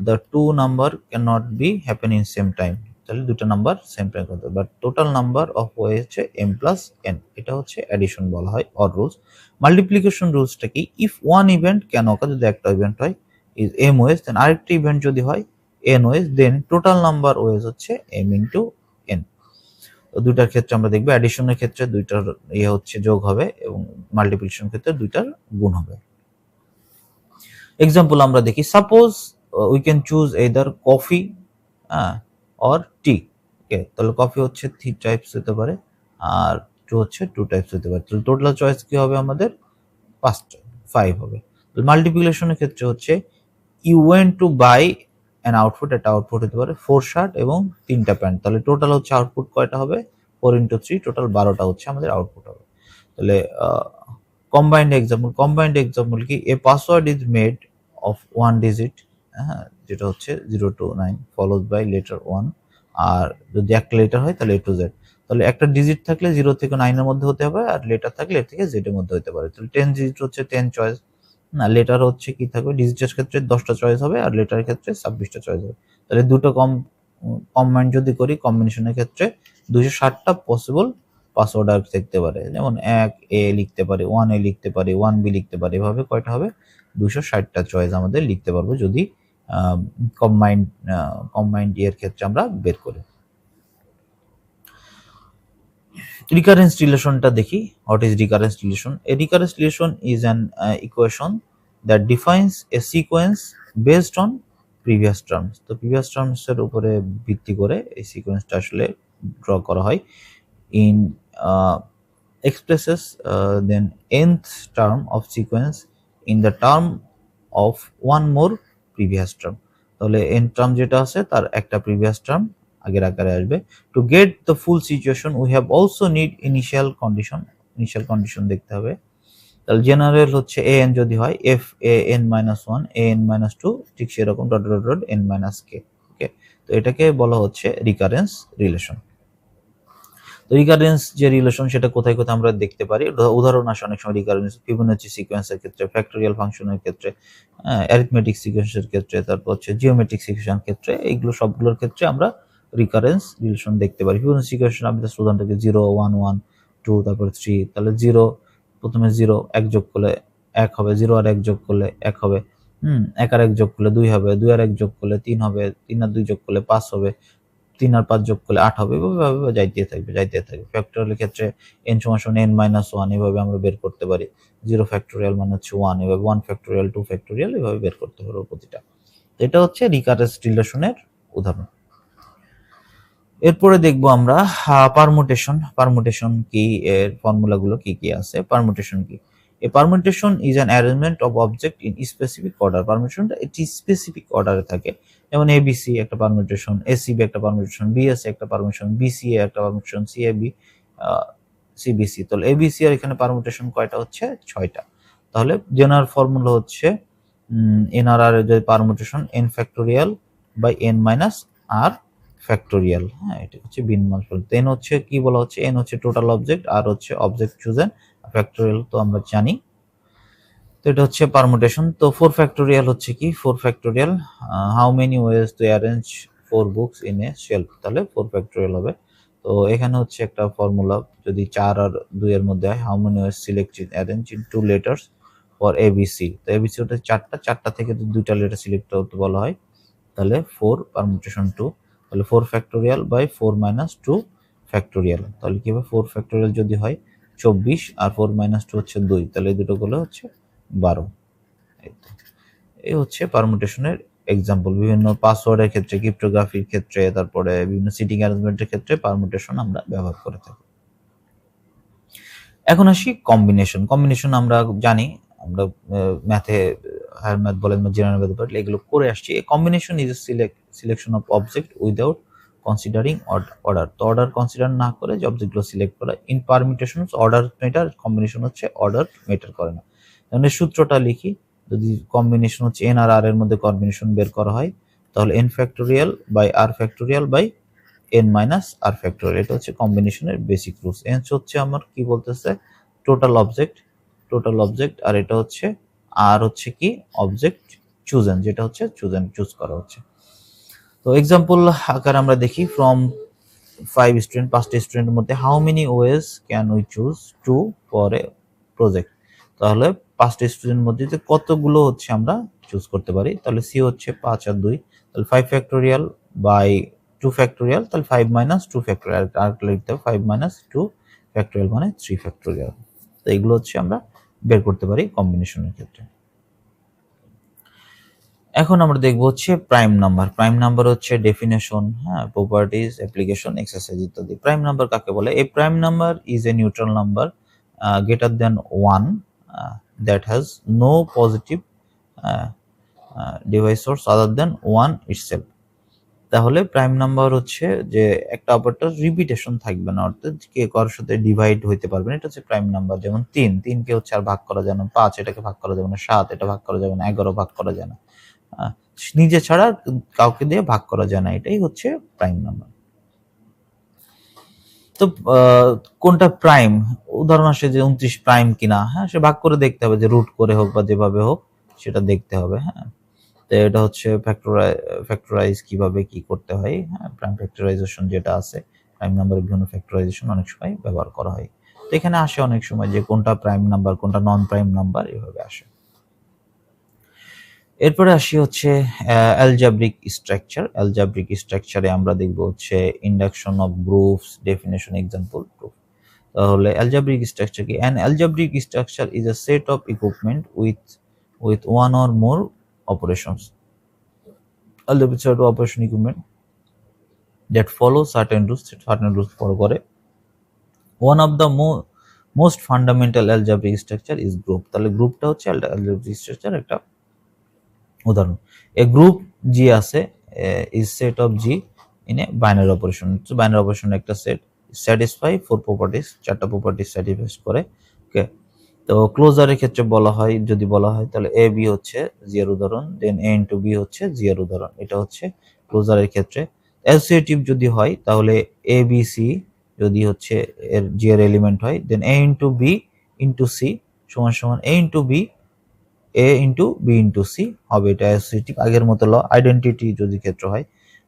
the two number can not be happen in same time. তাহলে দুটো নাম্বার সেম টাইম করতে হবে, but total number of way হচ্ছে m প্লাস n, এটা হচ্ছে অ্যাডিশন বলা হয় অর রুলস। মাল্টিপ্লিকেশন রুলসটা কি? If one event can occur, যদি একটা ইভেন্ট হয় ইজ m ওয়েজ, দেন আরেকটা ইভেন্ট যদি হয় n ওয়েজ, দেন টোটাল নাম্বার ওয়েজ হচ্ছে m ইন্টু n। তো দুইটার ক্ষেত্রে আমরা দেখবো, অ্যাডিশনের ক্ষেত্রে দুইটার হচ্ছে যোগ হবে এবং মাল্টিপ্লিকেশনের ক্ষেত্রে দুইটার গুণ হবে। এক্সাম্পল আমরা দেখি, suppose we can choose either coffee or tea. Okay, তাহলে কফি হচ্ছে 3 টাইপস হতে পারে আর টু হচ্ছে 2 টাইপস হতে পারে। তাহলে টোটাল চয়েস কি হবে আমাদের? 5 হবে। মাল্টিপ্লিকেশনের ক্ষেত্রে হচ্ছে you went to by an output, একটা আউটপুট হতে পারে 4 শার্ট এবং 3টা প্যান্ট। তাহলে টোটাল হচ্ছে আউটপুট কয়টা হবে? 4 ইন্টু 3, টোটাল 12টা হচ্ছে আমাদের আউটপুট হবে। তাহলে কম্বাইন্ড এক্সাম্পল কি? A password is made of 1 digit, হ্যাঁ, যেটা হচ্ছে 0 to 9 ফলোড বাই লেটার 1 আর যদি একটা লেটার হয় তাহলে A to Z। তাহলে একটা ডিজিট থাকলে 0 থেকে 9 এর মধ্যে হতে হবে, আর লেটার থাকলে A থেকে Z এর মধ্যে হতে পারে। তাহলে 10 ডিজিট হচ্ছে 10 চয়েস, না লেটার হচ্ছে কি থাকবে, ডিজিটের ক্ষেত্রে 10টা চয়েস হবে আর লেটারের ক্ষেত্রে 26টা চয়েস হবে। তাহলে দুটো কম্বাইন্ড যদি করি, কম্বিনেশনের ক্ষেত্রে 260টা পসিবল পাসওয়ার্ড আর থাকতে পারে। যেমন 1A লিখতে পারি, 1A লিখতে পারি, 1B লিখতে পারি, এভাবে কয়টা হবে, 260টা চয়েস আমাদের লিখতে পারবো যদি কম্বাইন্ড এর ক্ষেত্রে আমরা বের করি। রিকারেন্স রিলেশনটা দেখি। What is recurrence relation? A recurrence relation is an equation that defines A sequence based on previous terms. তো প্রিভিয়াস টার্মসের উপরে ভিত্তি করে এই সিকোয়েন্সটা আসলে ড্র করা হয়। In expresses then nth term of sequence in the term of one more previous term। তাহলে n term যেটা আছে তার একটা প্রিভিয়াস টার্ম আগের আকারে আসবে। To get the full situation we have also need initial condition দেখতে হবে। তাহলে জেনারেল হচ্ছে an যদি হয় f an -1 an -2 ঠিক সেরকম dot dot dot n - k। ওকে, তো এটাকে বলা হচ্ছে রিকারেন্স রিলেশন। তো রিকারেন্স যে রিলেশন সেটা কোথায় কোথায় আমরা দেখতে পারি, উদাহরণ আসে অনেক সময় রিকারেন্স ফিবোনাচি সিকোয়েন্সের ক্ষেত্রে, ফ্যাক্টরিয়াল ফাংশনের ক্ষেত্রে, অ্যারিথমেটিক সিকোয়েন্সের ক্ষেত্রে, তারপর হচ্ছে জিওমেট্রিক সিকোয়েন্সের ক্ষেত্রে, এইগুলো সবগুলোর ক্ষেত্রে আমরা রিকারেন্স রিলেশন দেখতে পারি। ফিবোনাচি সিকোয়েন্স আমি জাস্ট উদাহরণটাকে 0 1 1 2 তারপর 3, তাহলে 0 প্রথমে 0 1 যোগ করলে 1 হবে, 0 আর 1 যোগ করলে 1 হবে, 1 আর 1 যোগ করলে 2 হবে, 2 আর 1 যোগ করলে 3 হবে, 3 আর 2 যোগ করলে 5 হবে, 3 আর 5 যোগ করলে 8 হবে, এভাবে যাইতে থাকবে। ফ্যাক্টরিয়াল ক্ষেত্রে n সমান n - 1 এভাবে আমরা বের করতে পারি। 0 ফ্যাক্টরিয়াল মানে হচ্ছে 1, এভাবে 1 ফ্যাক্টরিয়াল 2 ফ্যাক্টরিয়াল এভাবে বের করতে পারবো প্রতিটা। এটা হচ্ছে রিকারেন্স রিলেশনের উদাহরণ। এরপরে দেখবো আমরা পারমুটেশন কি, এর ফর্মুলাগুলো কি কি আছে। পারমুটেশন কি? A permutation is an arrangement of object in specific order। পারমুটেশনটা এটি স্পেসিফিক অর্ডারে থাকে, যেমন ABC একটা পারমুটেশন, ACB একটা পারমুটেশন, BSA একটা পারমুটেশন, BCA একটা পারমুটেশন, CAB CBC। তাহলে ABC আর এখানে পারমুটেশন কয়টা হচ্ছে? 6টা। তাহলে জেনারেল ফর্মুলা হচ্ছে NRR এর যে permutation n factorial by n minus r factorial. হ্যাঁ, এটা হচ্ছে বিনমাল ফর্মুলা। n হচ্ছে কি বলা হচ্ছে, n হচ্ছে টোটাল অবজেক্ট, আর হচ্ছে অবজেক্ট চুজেন, ফ্যাক্টোরিয়াল তো আমরা জানি। তো এটা হচ্ছে পারমুটেশন। তো 4 ফ্যাক্টোরিয়াল হচ্ছে কি? 4 factorial how many ways to arrange 4 books in a shelf, তাহলে 4 ফ্যাক্টোরিয়াল হবে। তো এখানে হচ্ছে একটা ফর্মুলা, যদি 4 আর 2 এর মধ্যে হয়, how many ways select arrange in 2 letters for ABC। তো ABC ওটা 4টা থেকে 2টা লেটার সিলেক্ট করতে বলা হয়, তাহলে 4 পারমুটেশন 2, তাহলে 4 ফ্যাক্টোরিয়াল বাই 4 মাইনাস 2 ফ্যাক্টোরিয়াল। তাহলে কি হবে, 4 ফ্যাক্টোরিয়াল যদি হয় 24 আর 4 মাইনাস 2 হচ্ছে 2, তাহলে এই দুটো গুলো হচ্ছে 12। এই হচ্ছে পারমুটেশনের এক্সাম্পল। বিভিন্ন পাসওয়ার্ডের ক্ষেত্রে, ক্রিপ্টোগ্রাফির ক্ষেত্রে, তারপরে বিভিন্ন সিটিং অ্যারেঞ্জমেন্টের ক্ষেত্রে পারমুটেশন আমরা ব্যবহার করে থাকি। এখন আসি কম্বিনেশন। কম্বিনেশন আমরা জানি, আমরা ম্যাথে, হায়ার ম্যাথ বলেন বা জেনারেল ম্যাথ বলেন, এগুলো করে আসছি। Combination is selection of object without considering order. তো অর্ডার কনসিডার না করে যে অবজেক্টগুলো সিলেক্ট করা। ইন পারমিটেশন অর্ডার মেটার, কম্বিনেশন হচ্ছে অর্ডার মেটার করে না। তাহলে সূত্রটা লিখি, যদি কম্বিনেশন হচ্ছে n আর r এর মধ্যে কম্বিনেশন বের করা হয়, তাহলে n factorial by r factorial by n minus r factorial. এটা হচ্ছে কম্বিনেশনের বেসিক রুলস। n হচ্ছে আমার কি বলতেছে, টোটাল অবজেক্ট, আর এটা হচ্ছে আর হচ্ছে কি, অবজেক্ট চুজেন, যেটা হচ্ছে চুজ করা হচ্ছে। তো এক্সাম্পল আকারে আমরা দেখি, ফ্রম 5টা স্টুডেন্টের মধ্যে how many ways can we choose 2 for a project. তাহলে 5টা স্টুডেন্টের মধ্যে কতগুলো হচ্ছে আমরা চুজ করতে পারি। তাহলে সি হচ্ছে 5 আর 2, তাহলে 5 ফ্যাক্টোরিয়াল বাই 2 ফ্যাক্টোরিয়াল, তাহলে 5 মাইনাস 2 ফ্যাক্টোরিয়াল, আর লিখতে হবে 5 মাইনাস 2 ফ্যাক্টোরিয়াল মানে 3 ফ্যাক্টোরিয়াল। তো এগুলো হচ্ছে আমরা বের করতে পারি কম্বিনেশনের ক্ষেত্রে। এখন আমরা দেখবো হচ্ছে প্রাইম নাম্বার হচ্ছে ডেফিনেশন, হ্যাঁ, প্রপার্টিজ, অ্যাপ্লিকেশন, এক্সারসাইজ ইত্যাদি। প্রাইম নাম্বার কাকে বলে? A prime number is a neutral number greater than 1 that has no positive device source other than 1 itself। তাহলে প্রাইম নাম্বার হচ্ছে যে একটা অপারেটর রিপিটেশন থাকবে না, অর্থাৎ কে কারোর সাথে ডিভাইড হইতে পারবে না, এটা হচ্ছে প্রাইম নাম্বার। যেমন 3 কে হচ্ছে আর ভাগ করা যায় না, 5 এটাকে ভাগ করা যাবে না, 7 এটা ভাগ করা যাবে না, 11 ভাগ করা যায় না, নিজে ছাড়া কাউকে দিয়ে ভাগ করা যায় না, এটাই হচ্ছে প্রাইম নাম্বার। তো কোনটা প্রাইম, উদাহরণ আসে যে 29 প্রাইম কিনা, হ্যাঁ সে ভাগ করে দেখতে হবে, যে রুট করে হোক বা যেভাবে হোক সেটা দেখতে হবে। হ্যাঁ, তো এটা হচ্ছে ফ্যাক্টরাইজ কিভাবে কি করতে হয়। হ্যাঁ, প্রাইম ফ্যাক্টরাইজেশন যেটা আছে, প্রাইম নাম্বারের বিভিন্ন ফ্যাক্টরাইজেশন অনেক সময় ব্যবহার করা হয়। তো এখানে আসে অনেক সময় যে কোনটা প্রাইম নাম্বার কোনটা নন প্রাইম নাম্বার, এভাবে আসে। এরপরে আসি হচ্ছে অ্যালজাব্রিক স্ট্রাকচার। অ্যালজাব্রিক স্ট্রাকচারে আমরা দেখব হচ্ছে induction of groups, definition, example, proof. তাহলে অ্যালজাব্রিক স্ট্রাকচার কি? An algebraic structure is a set of equipment with one or more operations. Algebraic set of operation equipment that follow certain rules follow করে। One of the most fundamental algebraic structure is group. তাহলে গ্রুপটা হচ্ছে algebraic structure একটা উদাহরণ। এ group জি আছে, is set of G in a binary operation. Binary operation একটা set, satisfy four properties, চারটা properties satisfy করে। ওকে, তো ক্লোজারের ক্ষেত্রে বলা হয়, যদি বলা হয় তাহলে এ বি হচ্ছে জি এর উদাহরণ, দেন এ ইন্টু বি হচ্ছে জি এর উদাহরণ। এটা হচ্ছে ক্লোজারের ক্ষেত্রে। অ্যাসোসিয়েটিভ যদি হয় তাহলে এ বি সি যদি হচ্ছে এর জি এর এলিমেন্ট হয়, দেন এ ইন্টু বি ইন্টু সি সমান সমান এ into B A into B into C হবে, এটা অ্যাসোসিয়েটিভ। আগের মতো ল। আইডেন্টিটি যদি ক্ষেত্র হয়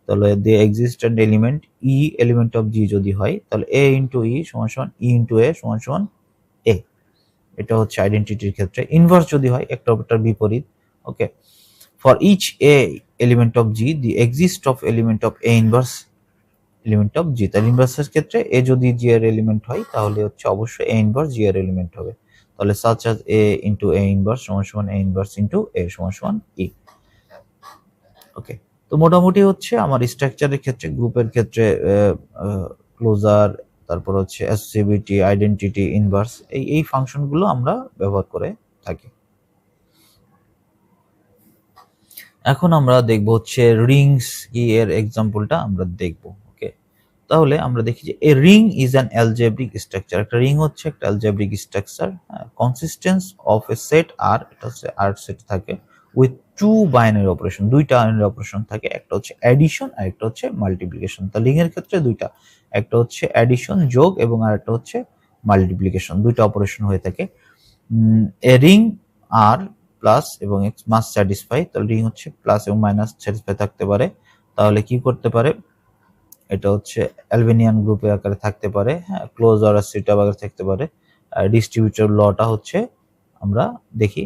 তাহলে the existent element E element of G যদি হয় তাহলে এ ইন্টু ই সমান সমান ই ইন্টু এ সমান সমান এ। এটা হচ্ছে আইডেন্টিটির ক্ষেত্রে। ইনভার্স যদি হয়, একটা অপরটার বিপরীত। Okay, for each a element of G the exist of element of a inverse element of G. তাহলে ইনভার্সের ক্ষেত্রে এ যদি জি এর এলিমেন্ট হয় তাহলে হচ্ছে অবশ্যই এ ইনভার্স জি এর এলিমেন্ট হবে। তাহলে such as a into A inverse সমান সমান এ ইনভার্স ইন্টু এ সমান সমান ই। ওকে, তো মোটামুটি হচ্ছে আমার স্ট্রাকচারের ক্ষেত্রে, গ্রুপের ক্ষেত্রে ক্লোজার, তারপর হচ্ছে অ্যাসোসিয়েটিভিটি, আইডেন্টিটি, ইনভার্স, এই ফাংশনগুলো আমরা ব্যবহার করে থাকি। এখন আমরা দেখব হচ্ছে রিংস কি, এর এক্সাম্পলটা আমরা দেখব। ওকে, তাহলে আমরা দেখি যে a ring is an algebraic structure. একটা রিং হচ্ছে একটা algebraic structure. Consistence of a set R, এটা হচ্ছে আর সেট থাকে, উইথ টু বাইনারি অপারেশন, দুইটা বাইনারি অপারেশন থাকে, একটা হচ্ছে অ্যাডিশন আর একটা হচ্ছে মাল্টিপ্লিকেশন। তা রিং এর ক্ষেত্রে দুইটা, একটা হচ্ছে অ্যাডিশন যোগ এবং আর একটা হচ্ছে মাল্টিপ্লিকেশন, দুইটা অপারেশন হয়ে থাকে। এ রিং আর প্লাস এবং এক্স মাস্ট স্যাটিসফাই। তাহলে রিং হচ্ছে প্লাস এবং মাইনাস স্যাটিসফাই থাকতে পারে। তাহলে কি করতে পারে, এটা হচ্ছে অ্যালবেনিয়ান গ্রুপের আকারে থাকতে পারে, হ্যাঁ, ক্লোজ অর সেটআপ আকারে থাকতে পারে। ডিস্ট্রিবিউটর লটা হচ্ছে আমরা দেখি,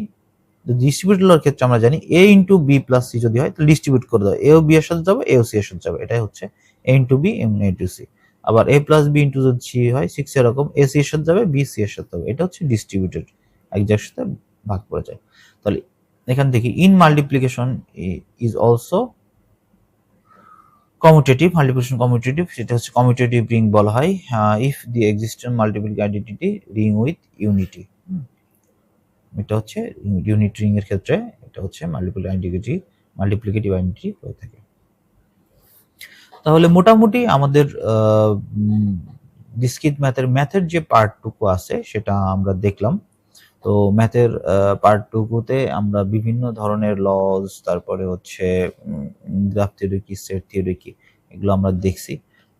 ডিস্ট্রিবিউটর লর ক্ষেত্রে আমরা জানি এ ইন্টু বি প্লাস সি যদি হয় তাহলে ডিস্ট্রিবিউট করে দেবে, এও বি এর সাথে যাবে এও সি এর সাথে যাবে, এটাই হচ্ছে এ ইন্টু বি এবং এ ইন্টু সি। আবার এ প্লাস বি ইন্টু যদি সি হয় 6 এরকম, এ সি এর সাথে যাবে বি সি এর সাথে যাবে, এটা হচ্ছে ডিস্ট্রিবিউটেড, এক জায়গার সাথে ভাগ করে যায়। তাহলে এখান থেকে in multiplication is also commutative, multiplication commutative, সেটা হচ্ছে কমিউটেটিভ রিং বলা হয় if the existent multiple identity ring with unity. এটা হচ্ছে ইউনিট রিং এর ক্ষেত্রে, এটা হচ্ছে মাল্টিপ্লিকেটিভ আইডেন্টিটি হয়ে থাকে। তাহলে মোটামুটি আমাদের ডিসক্রিট ম্যাথের যে পার্টটুকু আছে সেটা আমরা দেখলাম। তো ম্যাথের পার্টটুকুতে আমরা বিভিন্ন ধরনের লজ, তারপরে হচ্ছে গ্রাফ থিওরি কি, সেট থিওরি কি, এগুলো আমরা দেখছি।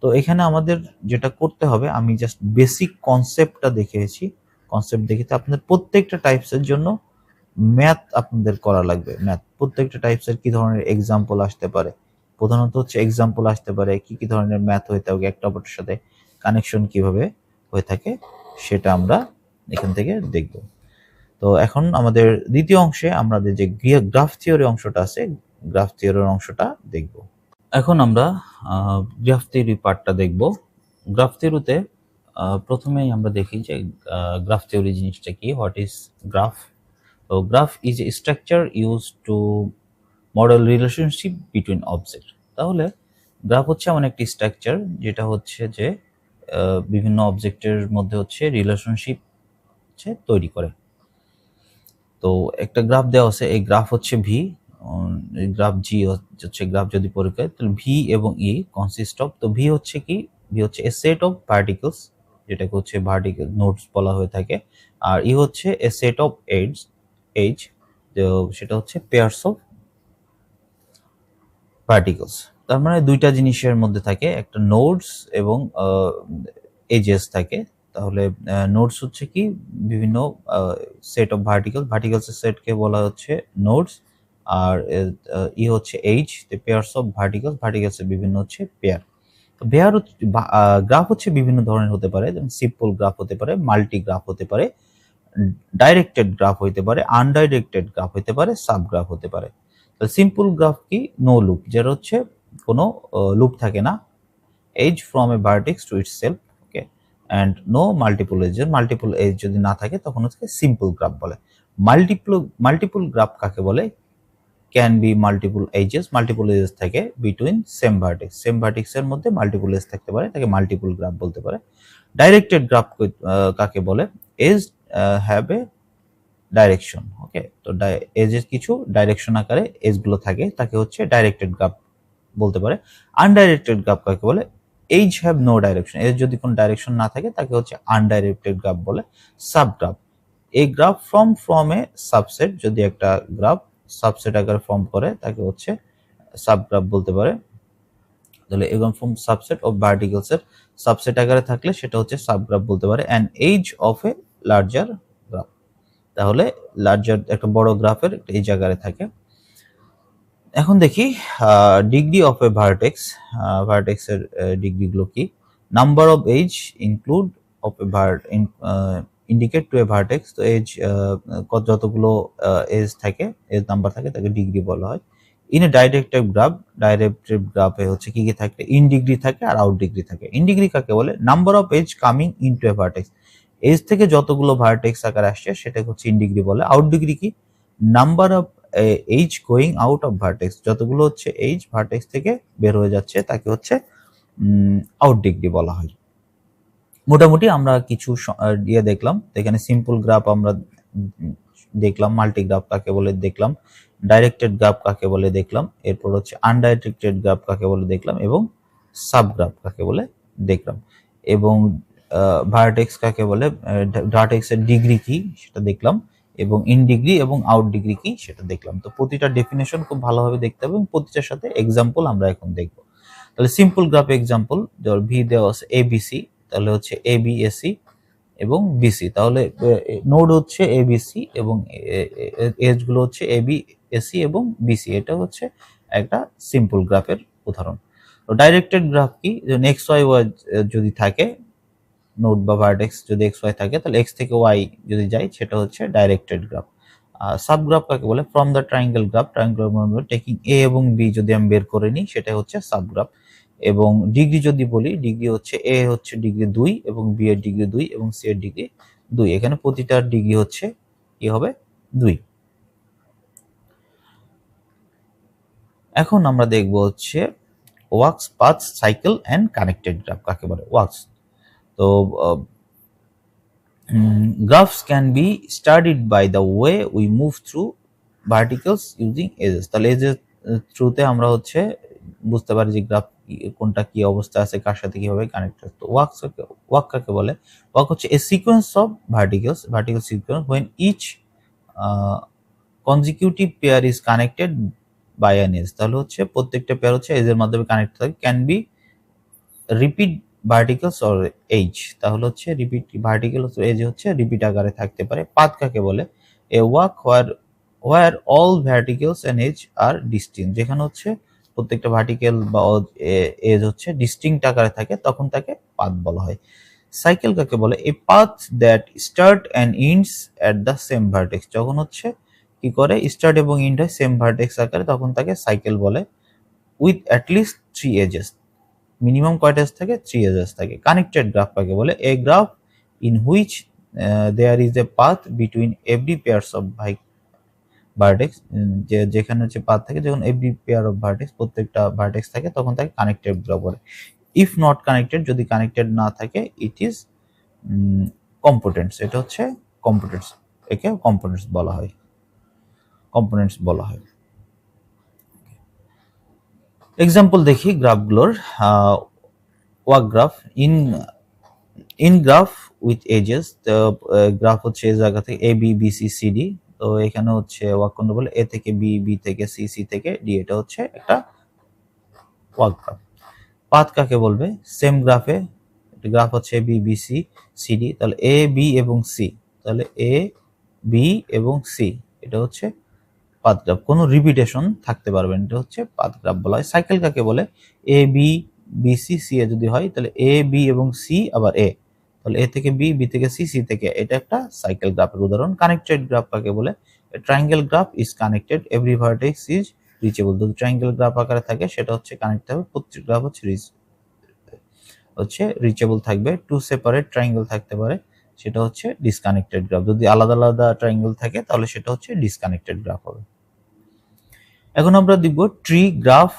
তো এখানে আমাদের যেটা করতে হবে, আমি জাস্ট বেসিক কনসেপ্টটা দেখিয়েছি। কনসেপ্ট দেখেতে আপনাদের প্রত্যেকটা টাইপসের জন্য ম্যাথ আপনাদের করা লাগবে। ম্যাথ প্রত্যেকটা টাইপসের কি ধরনের এক্সাম্পল আসতে পারে, প্রধানত হচ্ছে এক্সাম্পল আসতে পারে, কি কি ধরনের ম্যাথ হয়ে থাকে, একটা অপরের সাথে কানেকশন কিভাবে হয়ে থাকে, সেটা আমরা এখান থেকে দেখব। তো এখন আমাদের দ্বিতীয় অংশে আমাদের যে গ্রাফ থিওরি অংশটা আছে, গ্রাফ থিওরির অংশটা দেখব। এখন আমরা গ্রাফ থিওরি পার্টটা দেখব। গ্রাফ থিওরিতে প্রথমেই আমরা দেখি যে গ্রাফ থিওরি জিনিসটা কি, হোয়াট ইজ গ্রাফ। তো graph is a structure use to model relationship between object. তাহলে গ্রাফ হচ্ছে এমন একটি স্ট্রাকচার যেটা হচ্ছে যে বিভিন্ন অবজেক্টের মধ্যে হচ্ছে রিলেশনশিপ হচ্ছে তৈরি করে। তো একটা গ্রাফ দেওয়া আছে, এই গ্রাফ হচ্ছে ভি, গ্রাফ জি হচ্ছে গ্রাফ যদি পরীক্ষা হয় তাহলে ভি এবং ই কনসিস্ট অফ, তো ভি হচ্ছে কি, ভি হচ্ছে এ সেট অফ পার্টিকলস, যেটাকে হচ্ছে ভার্টিক্যাল নোডস বলা হয়ে থাকে, আর ই হচ্ছে এ সেট অফ এজ, তো সেটা হচ্ছে পেয়ারস অফ পার্টিকলস। তার মানে দুইটা জিনিসের মধ্যে থাকে, একটা নোডস এবং এজেস থাকে। তাহলে নোডস হচ্ছে কি বিভিন্ন সেট অফ ভার্টিক্যালসের সেটকে বলা হচ্ছে নোডস। আর হচ্ছে এইজ, পেয়ার্স অফ ভার্টিক্যালসের বিভিন্ন হচ্ছে পেয়ার। পেয়ার গ্রাফ হচ্ছে বিভিন্ন ধরনের হতে পারে, যেমন সিম্পল গ্রাফ হতে পারে, মাল্টি গ্রাফ হতে পারে, ডাইরেক্টেড গ্রাফ হইতে পারে, আনডাইরেক্টেড গ্রাফ হইতে পারে, সাব গ্রাফ হতে পারে। সিম্পল গ্রাফ কি? নো লুপ, যেটা হচ্ছে কোনো লুপ থাকে না। Edge from a vertex to itself, okay, and no multiple edge. Multiple edge যদি না থাকে তখন হচ্ছে সিম্পল গ্রাফ বলে। মাল্টিপল গ্রাফ কাকে বলে? ক্যান বি মাল্টিপল এজেস থাকে বিটুইন সেম ভার্টেক্সের মধ্যে মাল্টিপল এজ থাকতে পারে, তাকে মাল্টিপল গ্রাফ বলতে পারে। ডাইরেক্টেড গ্রাফ কাকে বলে? এজ হ্যাভ এ ডাইরেকশন, ওকে, তো এজের কিছু ডাইরেকশন আকারে এজগুলো থাকে, তাকে হচ্ছে ডাইরেক্টেড গ্রাফ বলতে পারে। আনডাইরেক্টেড গ্রাফ কাকে বলে? এজ হ্যাভ নো ডাইরেকশন, এর যদি কোনো ডাইরেকশন না থাকে তাকে হচ্ছে আনডাইরেক্টেড গ্রাফ বলে। Subgraph, A graph from a subset, যদি একটা গ্রাফ সাবসেট আকারে ফর্ম করে তাকে হচ্ছে সাবগ্রাফ বলতে পারে। তাহলে এরকম ফ্রম সাবসেট অফ ভার্টিক্যালসের সাবসেট আকারে থাকলে সেটা হচ্ছে সাবগ্রাফ বলতে পারে। And edge of a larger graph, তাহলে লার্জার একটা বড় গ্রাফের এজ আকারে থাকে। এখন দেখি ডিগ্রি অফ এ ভার্টেক্সের ডিগ্রিগুলো কি? Number of edge include of a indicate to a vertex, তো এজ যতগুলো এজ থাকে, এজ নাম্বার থাকে, তাকে ডিগ্রি বলা হয়। ইন এ ডাইরেক্টেড গ্রাফে হচ্ছে কি কি থাকে? ইন ডিগ্রি থাকে আর আউট ডিগ্রি থাকে। ইন ডিগ্রি কাকে বলে? Number of edge coming into a vertex, edge থেকে যতগুলো ভার্টেক্স আকার আসছে সেটাকে হচ্ছে ইন ডিগ্রি বলে। আউট ডিগ্রি কি? Number of edge going out of vertex, যতগুলো হচ্ছে এইচ ভার্টেক্স থেকে বের হয়ে যাচ্ছে তাকে হচ্ছে আউট ডিগ্রি বলা হয়। মোটামুটি আমরা কিছু ইয়ে দেখলাম, এখানে সিম্পল গ্রাফ আমরা দেখলাম, মাল্টি গ্রাফ কাকে বলে দেখলাম, ডাইরেক্টেড গ্রাফ কাকে বলে দেখলাম, এরপর হচ্ছে আনডাইরেক্টেড গ্রাফ কাকে বলে দেখলাম, এবং সাব গ্রাফ কাকে বলে দেখলাম, এবং ভার্টেক্স কাকে বলে, ভার্টেক্সের ডিগ্রি কি সেটা দেখলাম, এবং ইন ডিগ্রি এবং আউট ডিগ্রি কি সেটা দেখলাম। তো প্রতিটা ডেফিনেশন খুব ভালোভাবে দেখতে হবে এবং প্রতিটার সাথে এক্সাম্পল আমরা এখন দেখব। তাহলে সিম্পল গ্রাফ এক্সাম্পল, ভি দেওয়া আছে এবিসি, তাহলে হচ্ছে এ বি এসি এবং বিসি, তাহলে নোড হচ্ছে এবিসি এবং এজ গুলো হচ্ছে এ বি এসি এবং বিসি, এটা হচ্ছে একটা সিম্পল গ্রাফের উদাহরণ। তো ডাইরেক্টেড গ্রাফ কি? এক্স ওয়াই যদি থাকে, নোড বা ভার্টেক্স যদি এক্স ওয়াই থাকে, তাহলে এক্স থেকে ওয়াই যদি যায় সেটা হচ্ছে ডাইরেক্টেড গ্রাফ। সাবগ্রাফ কাকে বলে? From the triangle graph, taking a এবং বি যদি আমি বের করে নিই সেটা হচ্ছে সাবগ্রাফ। এবং ডিগ্রি যদি বলি, ডিগ্রি হচ্ছে এ হচ্ছে ডিগ্রি 2 এবং বি এর ডিগ্রি 2 এবং সি এর ডিগ্রি 2, এখানে প্রতিটার ডিগ্রি হচ্ছে কি হবে? 2। এখন আমরা দেখব হচ্ছে works, path, cycle and connected graph কাকে বলে? ওয়ার্কস, তো graphs can be studied by the way we move through verticals using edges, তাহলে এজের থ্রুতে আমরা হচ্ছে বুঝতে পারি যে গ্রাফ কোনটা কি অবস্থা আছে, কার সাথে কিভাবে কানেক্ট আছে। তো ওয়ার্ক কাকে বলে? ওয়ার্ক হচ্ছে a sequence of vertical sequence when each consecutive pair is connected by an edge, তাহলে হচ্ছে প্রত্যেকটা পেয়ার হচ্ছে এজের মাধ্যমে কানেক্ট থাকে। Can be repeat verticals or edge, তাহলে হচ্ছে রিপিট ভার্টিক্যাল এজ হচ্ছে রিপিট আকারে থাকতে পারে। পাথ কাকে বলে? A walk where all verticals and edge are distinct, যেখানে হচ্ছে প্রত্যেকটা ভার্টিক্যাল বা এজ হচ্ছে ডিস্টিংক্ট আকারে থাকে তখন তাকে পাথ বলা হয়। সাইকেল কাকে বলে? এ path that start and ends at the same vertex, যখন হচ্ছে কি করে স্টার্ট এবং ইন্ড হয় সেম ভার্টেক্স আকারে তখন তাকে সাইকেল বলে। উইথ অ্যাটলিস্ট 3 এজেস, মিনিমাম কয়টা এজ থাকে? 3 এজেস থাকে। কানেক্টেড গ্রাফ কাকে বলে? A graph in which there is a path between every pairs of vertex, যেখানে হচ্ছে পাথ থাকে যখন এভরি পেয়ার অফ ভার্টেক্স, প্রত্যেকটা ভার্টেক্স থাকে তখন তাকে কানেক্টেড গ্রাফ বলে। ইফ নট কানেক্টেড, যদি কানেক্টেড না থাকে, ইট ইজ কম্পোনেন্টস, এটা হচ্ছে কম্পোনেন্টস, একে কম্পোনেন্টস বলা হয়। এক্সাম্পল দেখি গ্রাফগুলোর। Walk graph, in graph with edges, graph হচ্ছে এই জায়গা থেকে A B B C C D, তো এখানে হচ্ছে ওয়ার্ক কোনটা বলে? এ থেকে বি, বি থেকে সি, সি থেকে ডি, এটা হচ্ছে একটা ওয়ার্ক গ্রাফ। পাথ কাকে বলবে? সেম গ্রাফে গ্রাফ হচ্ছে A B B C C D, তাহলে এ বি এবং সি, তাহলে এ বি এবং সি এটা হচ্ছে পাথ গ্রাফ, কোনো রিপিটেশন থাকতে পারবে না, এটা হচ্ছে পাথ গ্রাফ বলা হয়। সাইকেল কাকে বলে? এ বি বি সি সি এ যদি হয় তাহলে এ বি এবং সি আবার এ, তাহলে এ থেকে বি, বি থেকে সি, সি থেকে, এটা একটা সাইকেল গ্রাফের উদাহরণ। কানেক্টেড গ্রাফ কাকে বলে? Triangle graph is connected, every vertex is reachable. যদি ট্রায়াঙ্গেল গ্রাফ আকারে থাকে সেটা হচ্ছে কানেক্ট হবে, প্রত্যেক গ্রাফ হচ্ছে রিচেবল থাকবে। টু সেপারেট ট্রায়াঙ্গেল থাকতে পারে, সেটা হচ্ছে ডিসকানেক্টেড গ্রাফ। যদি আলাদা আলাদা ট্রায়াঙ্গেল থাকে তাহলে সেটা হচ্ছে ডিসকানেক্টেড গ্রাফ হবে। এখন আমরা দেখব ট্রি গ্রাফ।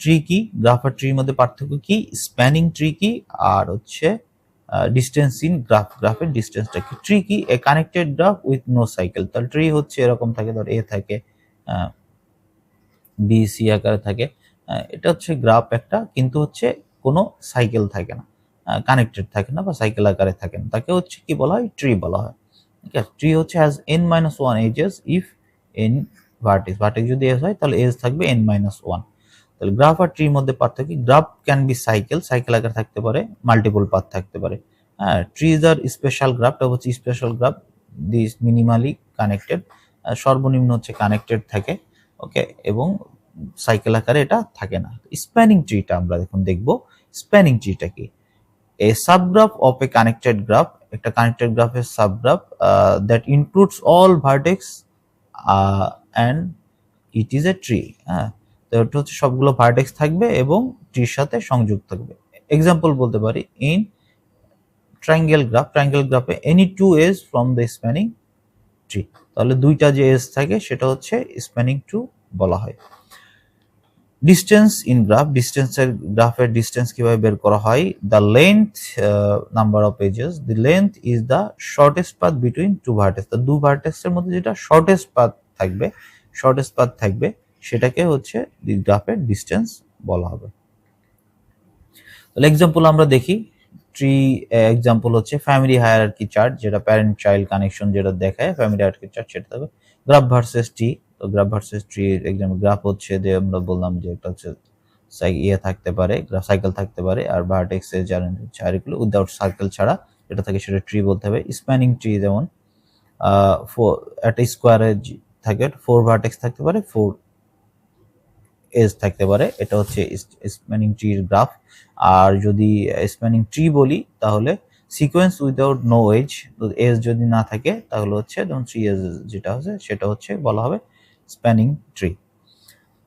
ট্রি কি, গ্রাফ আর ট্রির মধ্যে পার্থক্য কি, স্প্যানিং ট্রি কি, আর হচ্ছে ডিস্টেন্স ইন গ্রাফ, গ্রাফের ডিস্টেন্সটা কি। ট্রি কি? A connected graph with no cycle. তাহলে ট্রি হচ্ছে এরকম থাকে, ধর এ থাকে, বি সি আকারে থাকে, এটা হচ্ছে গ্রাফ একটা, কিন্তু হচ্ছে কোনো সাইকেল থাকে না, কানেক্টেড থাকে না বা সাইকেল আকারে থাকে না, তাকে হচ্ছে কি বলা হয়? ট্রি বলা হয়। ঠিক আছে, ট্রি হচ্ছে has n minus 1 edges if n vertex, vertex যদি এজ হয় তাহলে এজ থাকবে n minus 1। তাহলে গ্রাফ আর ট্রির মধ্যে পার্থক্য, graph can be cycle, cycle আকারে থাকতে পারে, মাল্টিপল পাথ থাকতে পারে। হ্যাঁ, ট্রিজ আর স্পেশাল গ্রাফ, এটা হচ্ছে special graph, this minimally connected, সর্বনিম্ন হচ্ছে কানেক্টেড থাকে, ওকে, এবং সাইকেল আকারে এটা থাকে না। স্প্যানিং ট্রিটা আমরা এখন দেখবো, স্প্যানিং ট্রিটা কি। A subgraph of a connected graph, একটা কানেক্টেড গ্রাফের subgraph, that includes all vertex and it is a tree। হ্যাঁ, তো এটা হচ্ছে সবগুলো ভার্টেক্স থাকবে এবং ট্রির সাথে সংযুক্ত থাকবে। এক্সাম্পল বলতে পারি, ইন ট্রায়াঙ্গেল গ্রাফ, ট্রায়াঙ্গেল গ্রাফে any two edge from the spanning tree, তাহলে দুইটা যে এজ থাকে সেটা হচ্ছে স্প্যানিং ট্রি বলা হয়। ডিস্টেন্স ইন গ্রাফ, ডিস্টেন্সের গ্রাফের ডিস্টেন্স কিভাবে বের করা হয়? The length number of edges, the length is the shortest path between two vertex, তো দু ভার্টেক্সের মধ্যে যেটা শর্টেস্ট পাথ থাকবে, শর্টেস্ট পাথ থাকবে সেটাকে হচ্ছে গ্রাফের ডিস্টেন্স বলা হবে। তাহলে এক্সাম্পল আমরা দেখি, ট্রি এক্সাম্পল হচ্ছে ফ্যামিলি হায়ারার্কি চার্ট, যেটা প্যারেন্ট চাইল্ড কানেকশন যেটা দেখায়, ফ্যামিলি হায়ারার্কি চার্ট সেটা থাকবে। গ্রাফ ভার্সেস ট্রি, তো graph versus tree example, graph হচ্ছে যে আমরা বললাম যে একটা হচ্ছে ইয়ে থাকতে পারে, গ্রাফ সাইকেল থাকতে পারে, আর ভার্টেক্স এর চারিগুলো উইদাউট সাইকেল ছাড়া যেটা থাকে সেটা ট্রি বলতে হবে। স্প্যানিং ট্রি যেমন একটা স্কোয়ারে থাকে, 4 ভার্টেক্স থাকতে পারে, 4 এজ থাকতে পারে, এটা হচ্ছে স্প্যানিং ট্রির গ্রাফ। আর যদি স্প্যানিং ট্রি বলি তাহলে সিকোয়েন্স উইদাউট নো এজ, তো এজ যদি না থাকে তাহলে হচ্ছে যেমন 3 এজ যেটা হচ্ছে সেটা হচ্ছে বলা হবে স্প্যানিং ট্রি।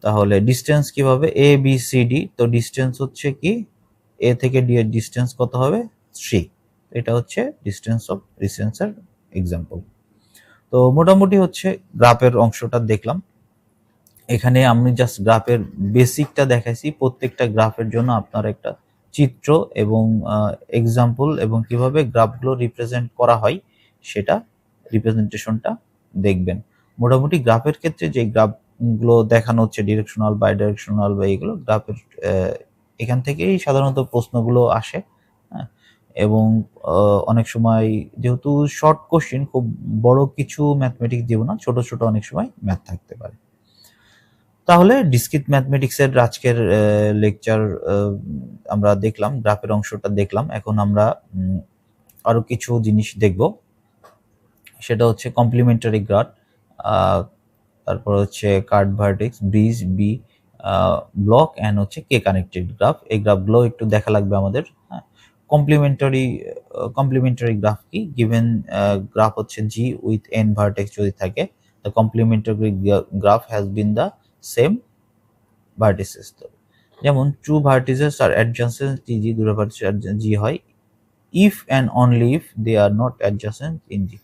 তাহলে ডিস্টেন্স কিভাবে, এ বি সি ডি, তো ডিস্টেন্স হচ্ছে কি, এ থেকে ডি এর ডিস্টেন্স কত হবে? 3, এটা হচ্ছে ডিস্টেন্স অফ ডিস্টেন্সের এক্সাম্পল। তো মোটামুটি হচ্ছে গ্রাফের অংশটা দেখলাম। এখানে আমি জাস্ট গ্রাফের বেসিকটা দেখাইছি, প্রত্যেকটা গ্রাফের জন্য আপনার একটা চিত্র এবং এক্সাম্পল এবং কিভাবে গ্রাফগুলো রিপ্রেজেন্ট করা হয় সেটা রিপ্রেজেন্টেশনটা দেখবেন। মোটামুটি গ্রাফের ক্ষেত্রে যে গ্রাফগুলো দেখানো হচ্ছে ডিরেকশনাল, বাই ডাইরেকশনাল বা এইগুলো গ্রাফের, এখান থেকেই সাধারণত প্রশ্নগুলো আসে। হ্যাঁ, এবং অনেক সময় যেহেতু শর্ট কোশ্চেন, খুব বড় কিছু ম্যাথমেটিক্স দিব না, ছোট ছোট অনেক সময় ম্যাথ থাকতে পারে। তাহলে ডিসক্রিট ম্যাথমেটিক্সের আজকের লেকচার আমরা দেখলাম, গ্রাফের অংশটা দেখলাম। এখন আমরা আরো কিছু জিনিস দেখব, সেটা হচ্ছে কমপ্লিমেন্টারি গ্রাফ, তারপর হচ্ছে cut vertex, bridge, B block and হচ্ছে কে কানেক্টেড গ্রাফ। এই গ্রাফগুলো একটু দেখা লাগবে আমাদের। হ্যাঁ, কমপ্লিমেন্টারি গ্রাফ কি, গিভেন গ্রাফ হচ্ছে জি উইথ এন ভার্টেক্স যদি থাকে, the complementary graph has been the same vertices. তো যেমন two vertices are adjacent G, দুটো ভার্টিসেস জি হয় if and only if they are not adjacent in G.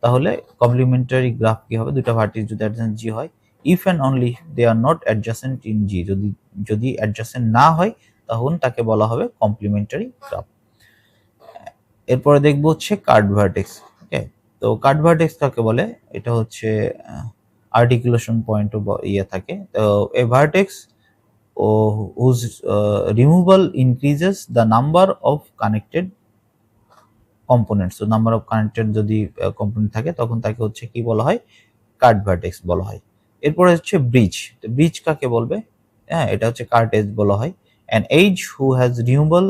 তাহলে complementary graph কি হবে? দুটো ভার্টিস যদি অ্যাডজাসেন্ট জি হয়, if and only if they are not adjacent in G, যদি adjacent না হয় তখন তাকে বলা হবে কমপ্লিমেন্টারি গ্রাফ। এরপরে দেখবো হচ্ছে কার্ড ভার্টেক্স। ওকে, তো কার্ড ভার্টেক্স কাকে বলে? এটা হচ্ছে আর্টিকুলেশন পয়েন্ট ইয়ে থাকে। তো a vertex whose removal increases the number of connected components, so number of connected যদি কম্পোনেন্ট থাকে তখন তাকে হচ্ছে কি বলা হয়? কার্ড ভার্টেক্স বলা হয়। এরপরে হচ্ছে ব্রিজ, তো ব্রিজ কাকে বলবে? হ্যাঁ, এটা হচ্ছে কার্ট এজ বলা হয়। an edge who has removable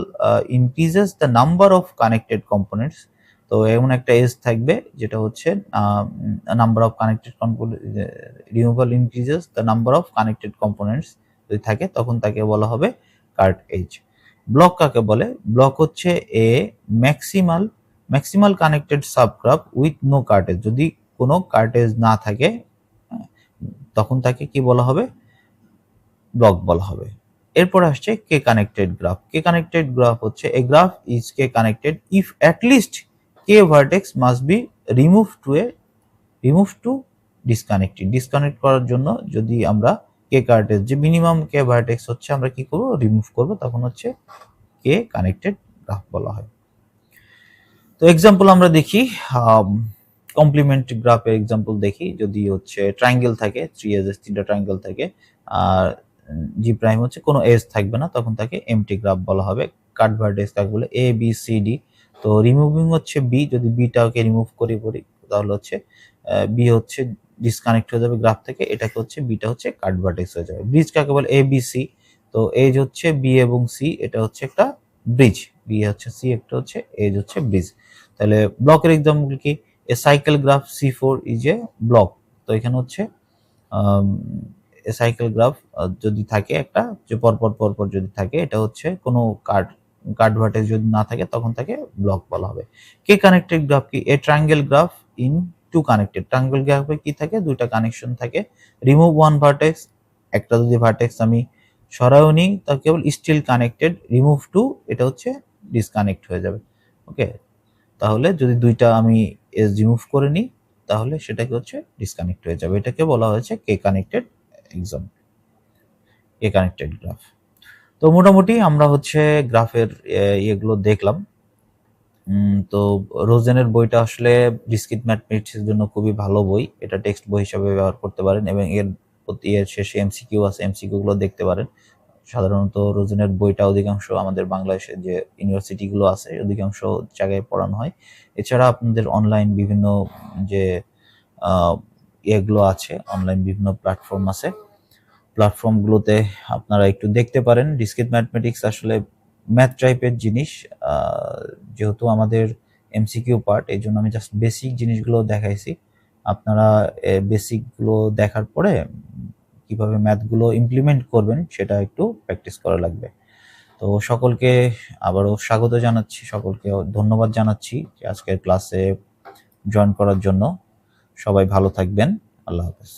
increases the number of connected components. তো এমন একটা এজ থাকবে যেটা হচ্ছে number of connected removal increases the number of connected components যদি থাকে তখন তাকে বলা হবে কাট এজ। ব্লক কাকে বলে? ব্লক হচ্ছে a maximal connected subgraph with no cut edge. যদি কোনো কার্টেজ না থাকে তখন তাকে কি বলা হবে? ব্লক বলা হবে। এরপর আসছে k connected graph. K connected graph হচ্ছে a graph is k connected if at least k vertex must be remove to disconnected. Disconnect করার জন্য যদি আমরা কে কার্টেজ যে মিনিমাম কে ভার্টেক্স হচ্ছে আমরা কি করব? রিমুভ করব, তখন হচ্ছে কে কানেক্টেড গ্রাফ বলা হয়। তো এক্সাম্পল আমরা দেখি, কমপ্লিমেন্ট গ্রাফের এক্সাম্পল দেখি। যদি হচ্ছে ট্রায়াঙ্গেল থাকে, 3 এজেস 3টা ট্রায়াঙ্গেল থাকে, আর জি প্রাইম হচ্ছে কোনো এজ থাকবে না, তখন তাকে এমটি গ্রাফ বলা হবে। কাট ভার্টেক্স কাকে বলে? A B C D. তো রিমুভিং হচ্ছে বি, যদি বিটাকে রিমুভ করি তাহলে হচ্ছে বি হচ্ছে ডিসকানেক্ট হয়ে যাবে গ্রাফ থেকে, এটাকে হচ্ছে বিটা হচ্ছে কাট ভার্টেক্স হয়ে যাবে। ব্রিজ কাকে বলে? A B C. তো এজ হচ্ছে বি এবং সি, এটা হচ্ছে একটা ব্রিজ, বি হচ্ছে সি, একটা হচ্ছে এজ হচ্ছে ব্রিজ। তাহলে ব্লকের এক্সাম্পল কি? A cycle graph C4 is a block. তো এখানে হচ্ছে এ সাইকেল গ্রাফ যদি থাকে একটা, যে পরপর যদি থাকে, এটা হচ্ছে কোনো কাট ভার্টেক্স যদি না থাকে তখন তাকে ব্লক বলা হবে। কে কানেক্টেড গ্রাফ কি? A triangle graph in two connected. Triangle গ্রাফে কি থাকে? দুইটা কানেকশন থাকে। রিমুভ ওয়ান ভার্টেক্স, একটা যদি ভার্টেক্স আমি সরাও নিই তা কেবল স্টিল কানেক্টেড, রিমুভ টু এটা হচ্ছে ডিসকানেক্ট হয়ে যাবে। ওকে, তাহলে যদি দুইটা আমি এজ রিমুভ করে নিই তাহলে সেটাকে হচ্ছে ডিসকানেক্ট হয়ে যাবে। এটাকে বলা হয়েছে কে কানেক্টেড এক্সাম, কে কানেক্টেড গ্রাফ। তো মোটামুটি আমরা হচ্ছে গ্রাফের ইয়েগুলো দেখলাম। তো রোজেনের বইটা আসলে ডিসক্রিট ম্যাথমেটিক্সের জন্য খুবই ভালো বই। এটা টেক্সট বই হিসাবে ব্যবহার করতে পারেন এবং এর শেষে এমসিকিউ আছে, এমসিকিউ গুলো দেখতে পারেন। সাধারণত রোজেনের বইটা অধিকাংশ আমাদের বাংলাদেশের যে ইউনিভার্সিটিগুলো আছে অধিকাংশ জায়গায় পড়ানো হয়। এছাড়া আপনাদের অনলাইন বিভিন্ন যে ইয়েগুলো আছে, অনলাইন বিভিন্ন প্ল্যাটফর্ম আছে, প্ল্যাটফর্মগুলোতে আপনারা একটু দেখতে পারেন। ডিসক্রিট ম্যাথমেটিক্স আসলে ম্যাথ টাইপের জিনিস, যেহেতু আমাদের এমসিকিউ পার্ট, এই জন্য আমি জাস্ট বেসিক জিনিসগুলো দেখাইছি। আপনারা বেসিকগুলো দেখার পরে কিভাবে ম্যাথগুলো ইমপ্লিমেন্ট করবেন সেটা একটু প্র্যাকটিস করা লাগবে। তো সকলকে আবারও স্বাগত জানাচ্ছি, সকলকে ধন্যবাদ জানাচ্ছি যে আজকের ক্লাসে জয়েন করার জন্য। সবাই ভালো থাকবেন। আল্লাহ হাফেজ।